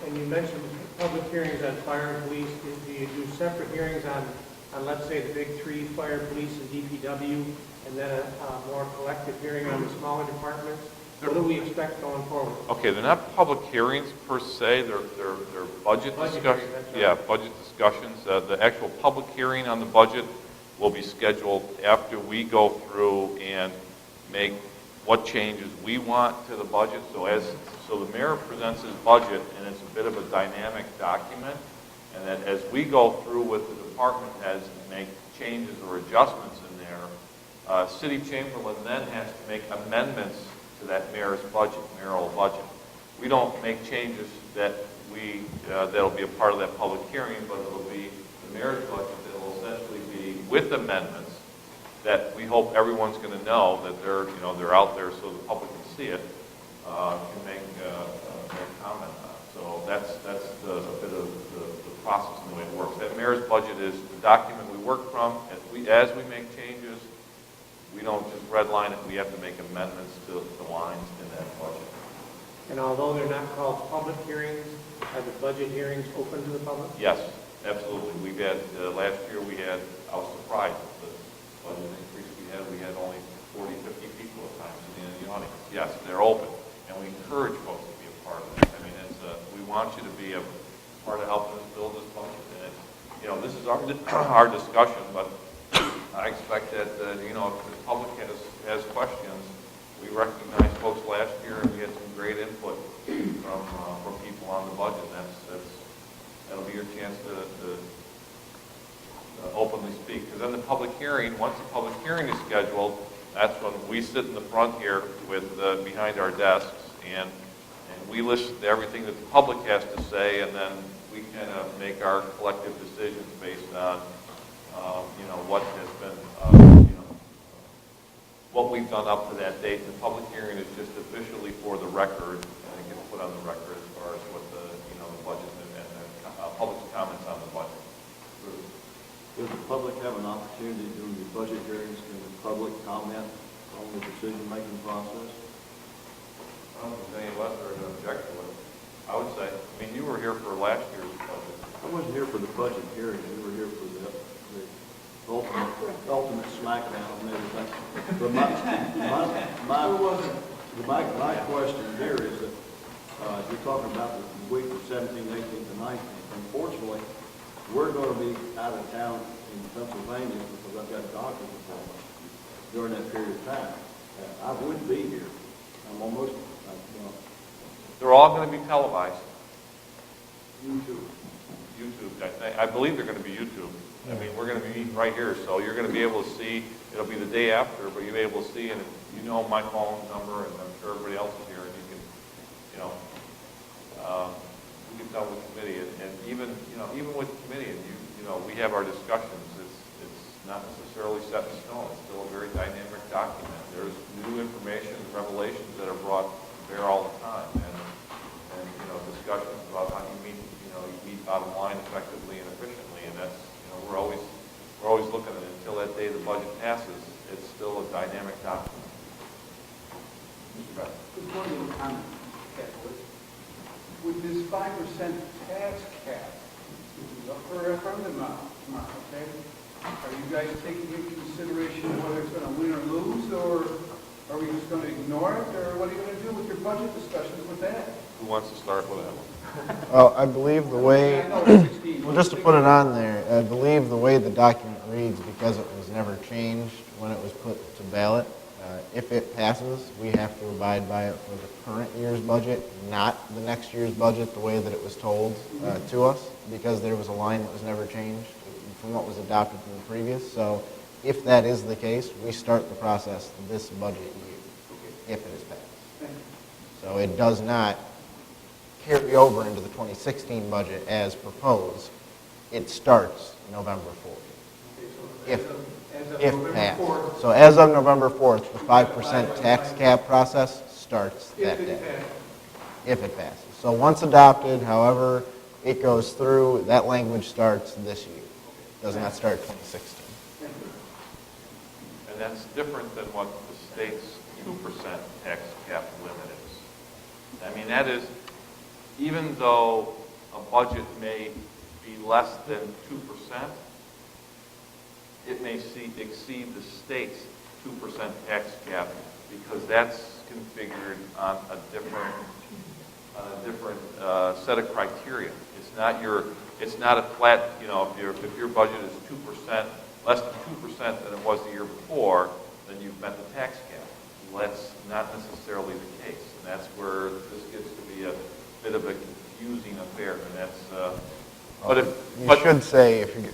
And you mentioned public hearings on fire and police. Do you do separate hearings on, let's say, the big three, fire, police, and DPW, and then a more collective hearing on the smaller departments? What do we expect going forward? Okay, they're not public hearings per se. They're budget discussions. Right. Yeah, budget discussions. The actual public hearing on the budget will be scheduled after we go through and make what changes we want to the budget. So the mayor presents his budget, and it's a bit of a dynamic document. And then as we go through with the department heads and make changes or adjustments in there, city chamberlain then has to make amendments to that mayoral budget. We don't make changes that'll be a part of that public hearing, but it'll be the mayor's budget that will essentially be with amendments that we hope everyone's going to know that they're out there so the public can see it, can make comment on. So that's a bit of the process and the way it works. That mayor's budget is the document we work from. As we make changes, we don't just redline it. We have to make amendments to the lines in that budget. And although they're not called public hearings, are the budget hearings open to the public? Yes, absolutely. We've had, last year I was surprised at the budget increase we had only 40, 50 people at times in the audience. Yes, they're open, and we encourage folks to be a part of it. I mean, we want you to be a part of helping us build this budget. And this is our discussion, but I expect that, if the public has questions, we recognized folks last year, and we had some great input from people on the budget. That'll be your chance to openly speak. Because then the public hearing, once the public hearing is scheduled, that's when we sit in the front here with behind our desks, and we listen to everything that the public has to say, and then we kind of make our collective decisions based on, what has been, what we've done up to that date. The public hearing is just officially for the record, and it gets put on the record as far as what the, you know, the budget and the public's comments on the budget. Does the public have an opportunity during the budget hearings, can the public comment on the decision-making process? I don't think any of us are going to object to it. I would say, I mean, you were here for last year's budget. I wasn't here for the budget hearing, we were here for the ultimate smackdown and everything. But my question here is that, you're talking about the week of 17th, 18th, and 19th. Unfortunately, we're going to be out of town in Pennsylvania because I've got doctor's appointments during that period of time. I would be here. I'm almost, They're all going to be televised. YouTube. I believe they're going to be YouTube. I mean, we're going to be meeting right here, so you're going to be able to see, it'll be the day after, but you'll be able to see, and you know my phone number, and I'm sure everybody else is here, and you can, you know, we can tell with the committee, and even, you know, even with the committee, and you know, we have our discussions, it's not necessarily set in stone, it's still a very dynamic document. There's new information, revelations that are brought to bear all the time, and you know, discussions about how you meet bottom line effectively and efficiently, and that's, you know, we're always looking at it until that day the budget passes. It's still a dynamic document. Mr. Beth. Just one little comment. With this 5% tax cap, which is up for referendum tomorrow, okay? Are you guys taking into consideration whether it's going to win or lose, or are we just going to ignore it, or what are you going to do with your budget discussions with that? Who wants to start with that one? Well, I believe the way, well, just to put it on there, I believe the way the document reads, because it was never changed when it was put to ballot, if it passes, we have to abide by it for the current year's budget, not the next year's budget, the way that it was told to us, because there was a line that was never changed from what was adopted from the previous. So if that is the case, we start the process this budget year, if it is passed. So it does not carry over into the 2016 budget as proposed. It starts November 4th, if passed. So as of November 4th, the 5% tax cap process starts that day, if it passes. So once adopted, however it goes through, that language starts this year. It does not start 2016. And that's different than what the state's 2% tax cap limit is. I mean, that is, even though a budget may be less than 2%, it may exceed the state's 2% tax cap because that's configured on a different set of criteria. It's not a flat, you know, if your budget is 2%, less than 2% than it was the year before, then you've met the tax cap. Well, that's not necessarily the case, and that's where this gets to be a bit of a confusing affair, and that's. You should say if you,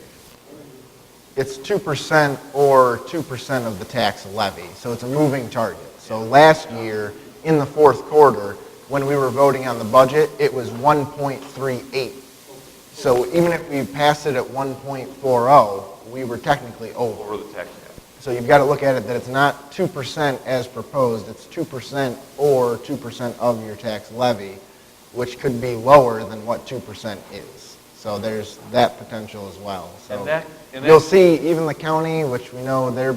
it's 2% or 2% of the tax levy, so it's a moving target. So last year, in the fourth quarter, when we were voting on the budget, it was 1.38. So even if we passed it at 1.40, we were technically over the tax cap. So you've got to look at it that it's not 2% as proposed, it's 2% or 2% of your tax levy, which could be lower than what 2% is. So there's that potential as well. So you'll see even the county, which we know their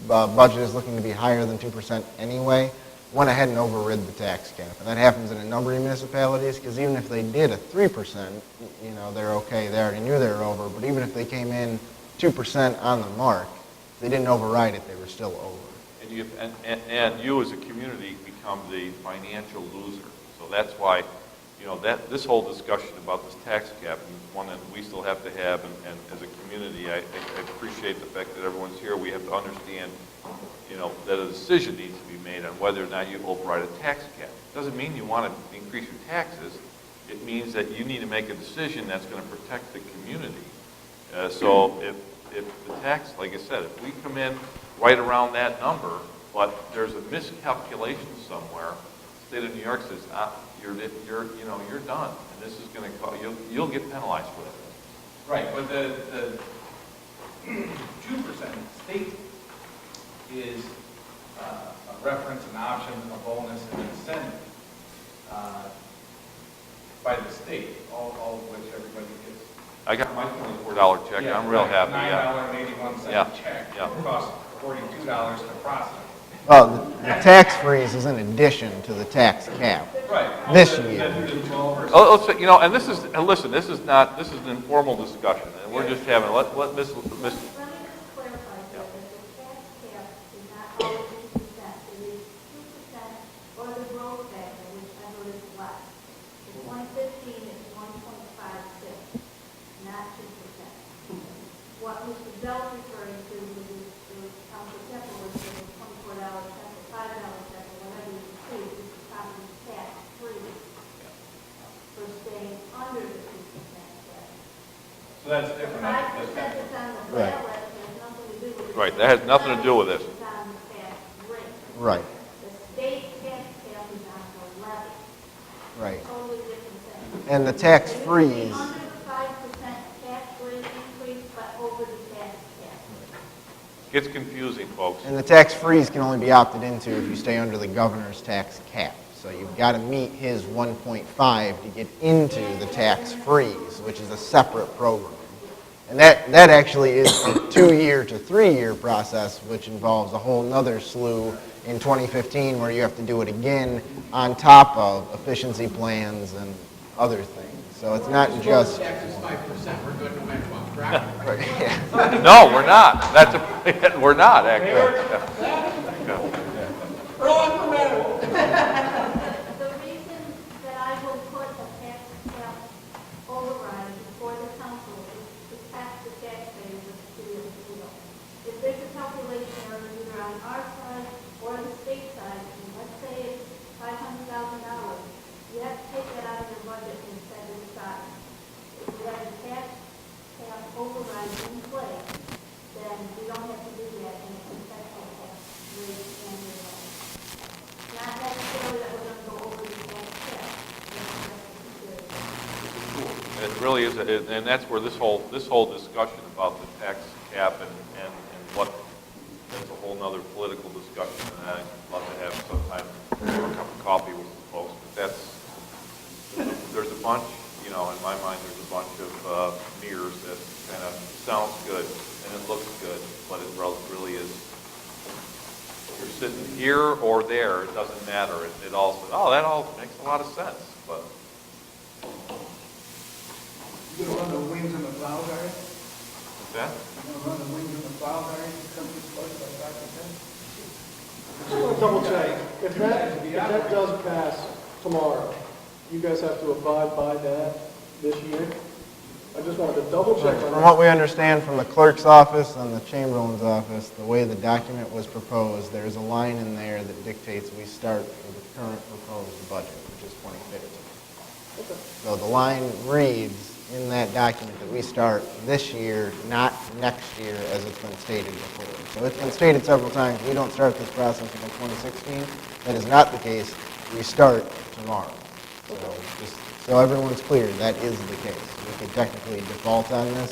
budget is looking to be higher than 2% anyway, went ahead and overrid the tax cap. And that happens in a number of municipalities, because even if they did a 3%, you know, they're okay. They already knew they were over. But even if they came in 2% on the mark, they didn't override it, they were still over. And you as a community become the financial loser. So that's why, you know, that this whole discussion about this tax cap is one that we still have to have, and as a community, I appreciate the fact that everyone's here. We have to understand, you know, that a decision needs to be made on whether or not you override a tax cap. It doesn't mean you want to increase your taxes. It means that you need to make a decision that's going to protect the community. So if the tax, like I said, if we come in right around that number, but there's a miscalculation somewhere, the state of New York says, you're done, and this is going to cause you'll get penalized for that. Right, but the 2% state is a reference, an option, a bonus, and an incentive. by the state, all of which everybody gets. I got my $24 check, Yeah, I'm real right, happy, yeah. $9.81 Yeah, check. yeah. It costs $42 to process. Well, the tax freeze is in addition to the tax cap. Right. This year. Oh, let's say, you know, and this is, and listen, this is an informal discussion, and we're just having, let Miss, Let me just clarify here, that the tax cap is not always 2%. It is 2% or the growth factor, whichever is less. In 2015, it's 1.56, not 2%. What Mr. Bell's referring to is the council capital was the $24 check, or $5 check, or whatever you choose, is the property tax free for staying under the 2% cap. So that's different. 5% is on the Right. ballot, has nothing to do with it. Right, that has nothing to do with this. It's on the tax rate. Right, The state tax cap is on the levy. right. Totally different thing. And the tax So you freeze, can be under the 5% tax rate increase, but over the tax cap. Gets confusing, folks. and the tax freeze can only be opted into if you stay under the governor's tax cap. So you've got to meet his 1.5 to get into the tax freeze, which is a separate program. And that actually is a 2-year to 3-year process, which involves a whole nother slew in 2015 where you have to do it again on top of efficiency plans and other things. So it's not just... Tax is 5%, we're good no matter what. Right? Right, yeah. No, we're not. We're not, actually. The reason that I will put a tax cap override before the council is to protect the taxpayers of the city of Toledo. If there's a calculation error either on our side or the state side, and let's say it's $500,000, you have to take that out of your budget and set it aside. If you have a tax cap override in place, then we don't have to do that in a conceptual tax rate and your budget. Not necessarily that we're going to go over the tax cap. It really is, and that's where this whole discussion about the tax cap and what, that's a whole nother political discussion, and I'd love to have some time for a cup of coffee with the folks, but there's a bunch, you know, in my mind, there's a bunch of mirrors that kind of sounds good, and it looks good, but it really is, you're sitting here or there, it doesn't matter, it all says, oh, that all makes a lot of sense, but You gonna run the wings and the plows, are you? what's that? You gonna run the wings and the plows, are you? Come to this place by 5%? Just want to double check, if that does pass tomorrow, you guys have to abide by that this year? I just wanted to double check on From that. what we understand from the clerk's office and the Chamberlain's office, the way the document was proposed, there's a line in there that dictates we start with the current proposed budget, which is 2015. So the line reads in that document that we start this year, not next year, as it's been stated before. So it's been stated several times, we don't start this process until 2016. That is not the case. We start tomorrow. So just so everyone's clear, that is the case. We could technically default on this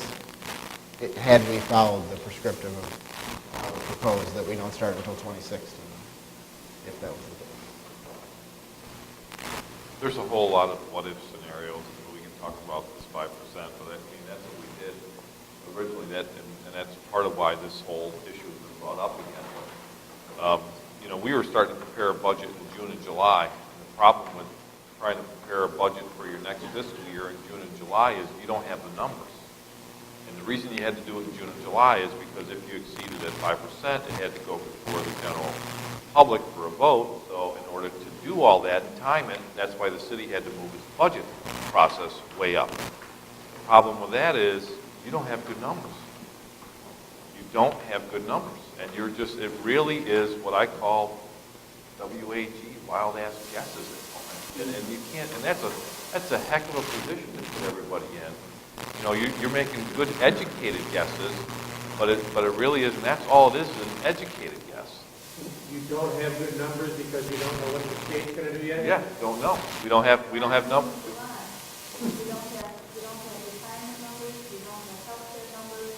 had we followed the prescriptive of how it proposed that we don't start until 2016, if that was the case. There's a whole lot of what-if scenarios, and we can talk about this 5%, but I mean, that's what we did originally, and that's part of why this whole issue has been brought up again. You know, we were starting to prepare a budget in June and July, and the problem with trying to prepare a budget for your next fiscal year in June and July is you don't have the numbers. And the reason you had to do it in June and July is because if you exceeded at 5%, it had to go before the general public for a vote. So in order to do all that and time it, that's why the city had to move its budget process way up. The problem with that is you don't have good numbers. You don't have good numbers. And you're just, it really is what I call WAG, wild ass guesses at the moment. And you can't, and that's a heck of a position to put everybody in. You know, you're making good educated guesses, but it really is, and that's all it is an educated guess. You don't have good numbers because you don't know what the state's going to do yet? Yeah, don't know. We don't have numbers. We don't have retirement numbers, we don't have healthcare numbers,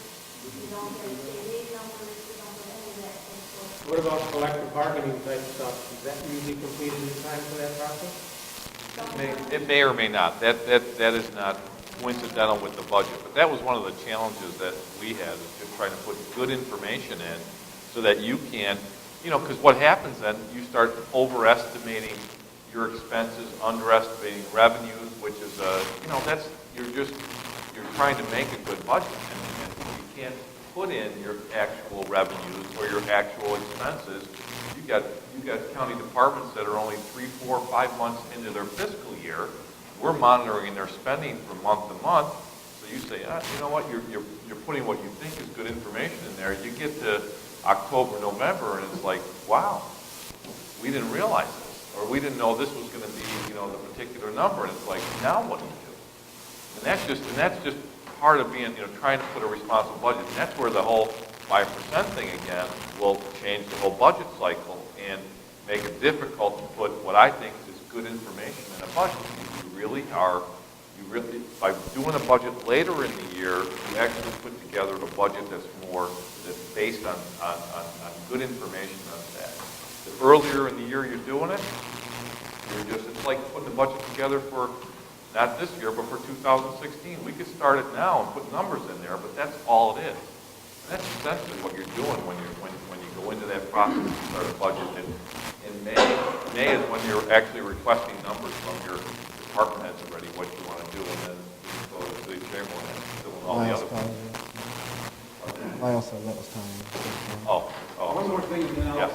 we don't have state aid numbers, we don't have any of that. What about collective bargaining type stuff? Is that usually completed in time for that process? It may or may not. That is not coincidental with the budget. But that was one of the challenges that we had, is just trying to put good information in so that you can, because what happens then, you start overestimating your expenses, underestimating revenues, which is, you're trying to make a good budget. And you can't put in your actual revenues or your actual expenses. You've got county departments that are only 3, 4, 5 months into their fiscal year. We're monitoring their spending from month to month. So you say, you know what, you're putting what you think is good information in there. You get to October, November, and it's like, wow, we didn't realize this, or we didn't know this was going to be, the particular number. And it's like, now what do you do? And that's just part of being, trying to put a responsible budget. And that's where the whole 5% thing again will change the whole budget cycle and make it difficult to put what I think is good information in a budget. By doing a budget later in the year, you actually put together a budget that's based on good information on that. The earlier in the year you're doing it, it's like putting a budget together for, not this year, but for 2016. We could start it now and put numbers in there, but that's all it is. And that's essentially what you're doing when you go into that process and start a budget. In May is when you're actually requesting numbers from your department heads already, what you want to do, and then you go to the city chamber and fill in all the other. Lyle said that was time. One more thing, and then Yes.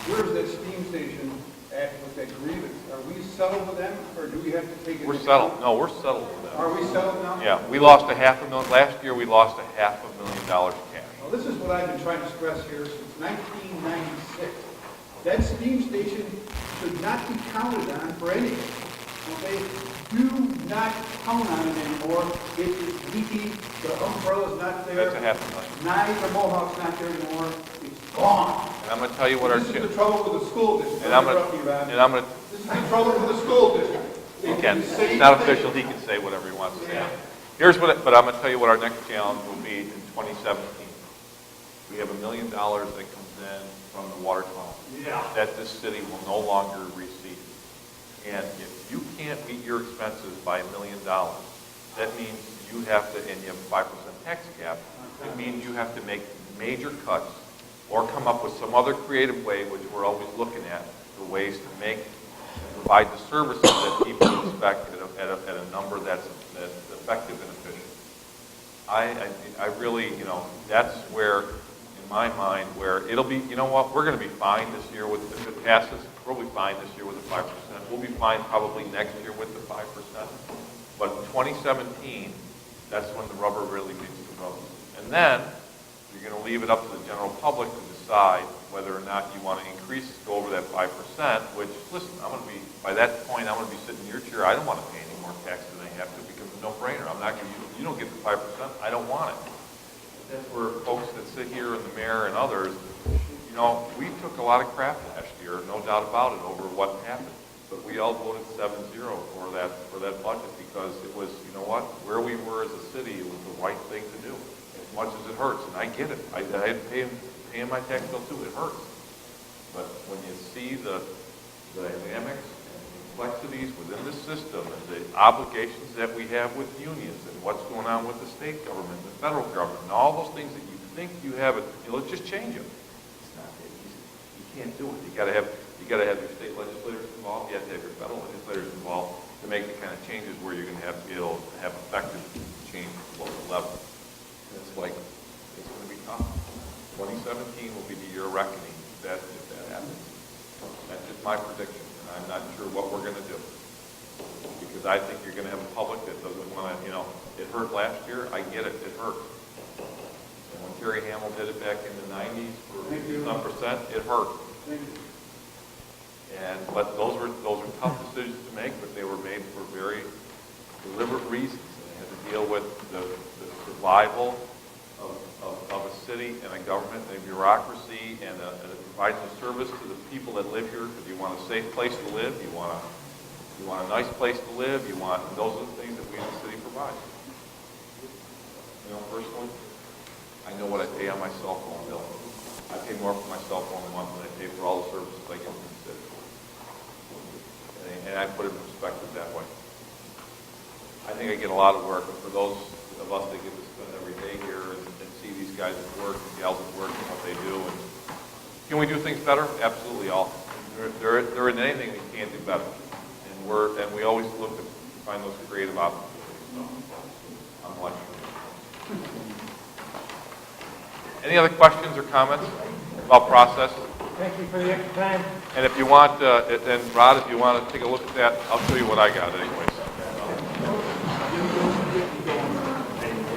Where's that steam station at with that grievance? Are we settled with them, or do we have to take it? We're settled. No, we're settled with them. Are we settled now? Yeah, we lost $500,000. Last year, we lost $500,000 cash. Well, this is what I've been trying to stress here since 1996. That steam station should not be counted on for anything. Okay? Do not count on it anymore. It is leaky. The umbrella's not there. That's $500,000. Knives or Mohawk's not there anymore. It's gone. And I'm going to tell you what our... This is the trouble with the school district. And I'm going to... This is the trouble with the school district. He can. It's not official. He can say whatever he wants to say. But I'm going to tell you what our next challenge will be in 2017. We have $1 million that comes in from the water tunnel that this city will no longer receive. And if you can't meet your expenses by $1 million, that means you have to, and you have a 5% tax cap, it means you have to make major cuts or come up with some other creative way, which we're always looking at, the ways to make and provide the services that people expect at a number that's effective and efficient. I really, that's where, in my mind, where it'll be, we're going to be fine this year with, if it passes, we'll be fine this year with the 5%. We'll be fine probably next year with the 5%. But in 2017, that's when the rubber really meets the road. And then, you're going to leave it up to the general public to decide whether or not you want to go over that 5%, which, listen, by that point, I'm going to be sitting in your chair. I don't want to pay any more tax than I have to. It becomes a no-brainer. You don't get the 5%, I don't want it. That's where folks that sit here and the mayor and others, we took a lot of crap last year, no doubt about it, over what happened. But we all voted 7-0 for that budget because it was, where we were as a city, it was the right thing to do. As much as it hurts, and I get it. I had to pay my tax bill too. It hurts. But when you see the dynamics and complexities within the system and the obligations that we have with unions and what's going on with the state government, the federal government, and all those things that you think you have, let's just change them. It's not that easy. You can't do it. You got to have your state legislators involved. You have to have your federal legislators involved to make the kind of changes where you're going to be able to have effective change at the local level. And it's going to be tough. 2017 will be the year of reckoning if that happens. That's just my prediction, and I'm not sure what we're going to do. Because I think you're going to have a public that doesn't want to, it hurt last year. I get it. It hurt. And when Terry Hamill did it back in the 90s for some percent, it hurt. But those were tough decisions to make, but they were made for very deliberate reasons. And they had to deal with the survival of a city and a government and a bureaucracy and providing a service to the people that live here. Because you want a safe place to live, you want a nice place to live, and those are the things that we in the city provide. Personally, I know what I pay on my cell phone bill. I pay more for my cell phone a month than I pay for all the services I get from the city. and I put it in perspective that way. I think I get a lot of work, but for those of us that get to spend every day here and see these guys at work and gals at work and what they do, and can we do things better? Absolutely, all. There isn't anything we can't do better, and we always look to find those creative opportunities. So I'm like, any other questions or comments about process? Thank you for the extra time. And if you want, and Rod, if you want to take a look at that, I'll show you what I got anyways.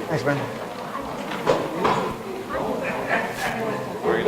Thanks, man. Where are you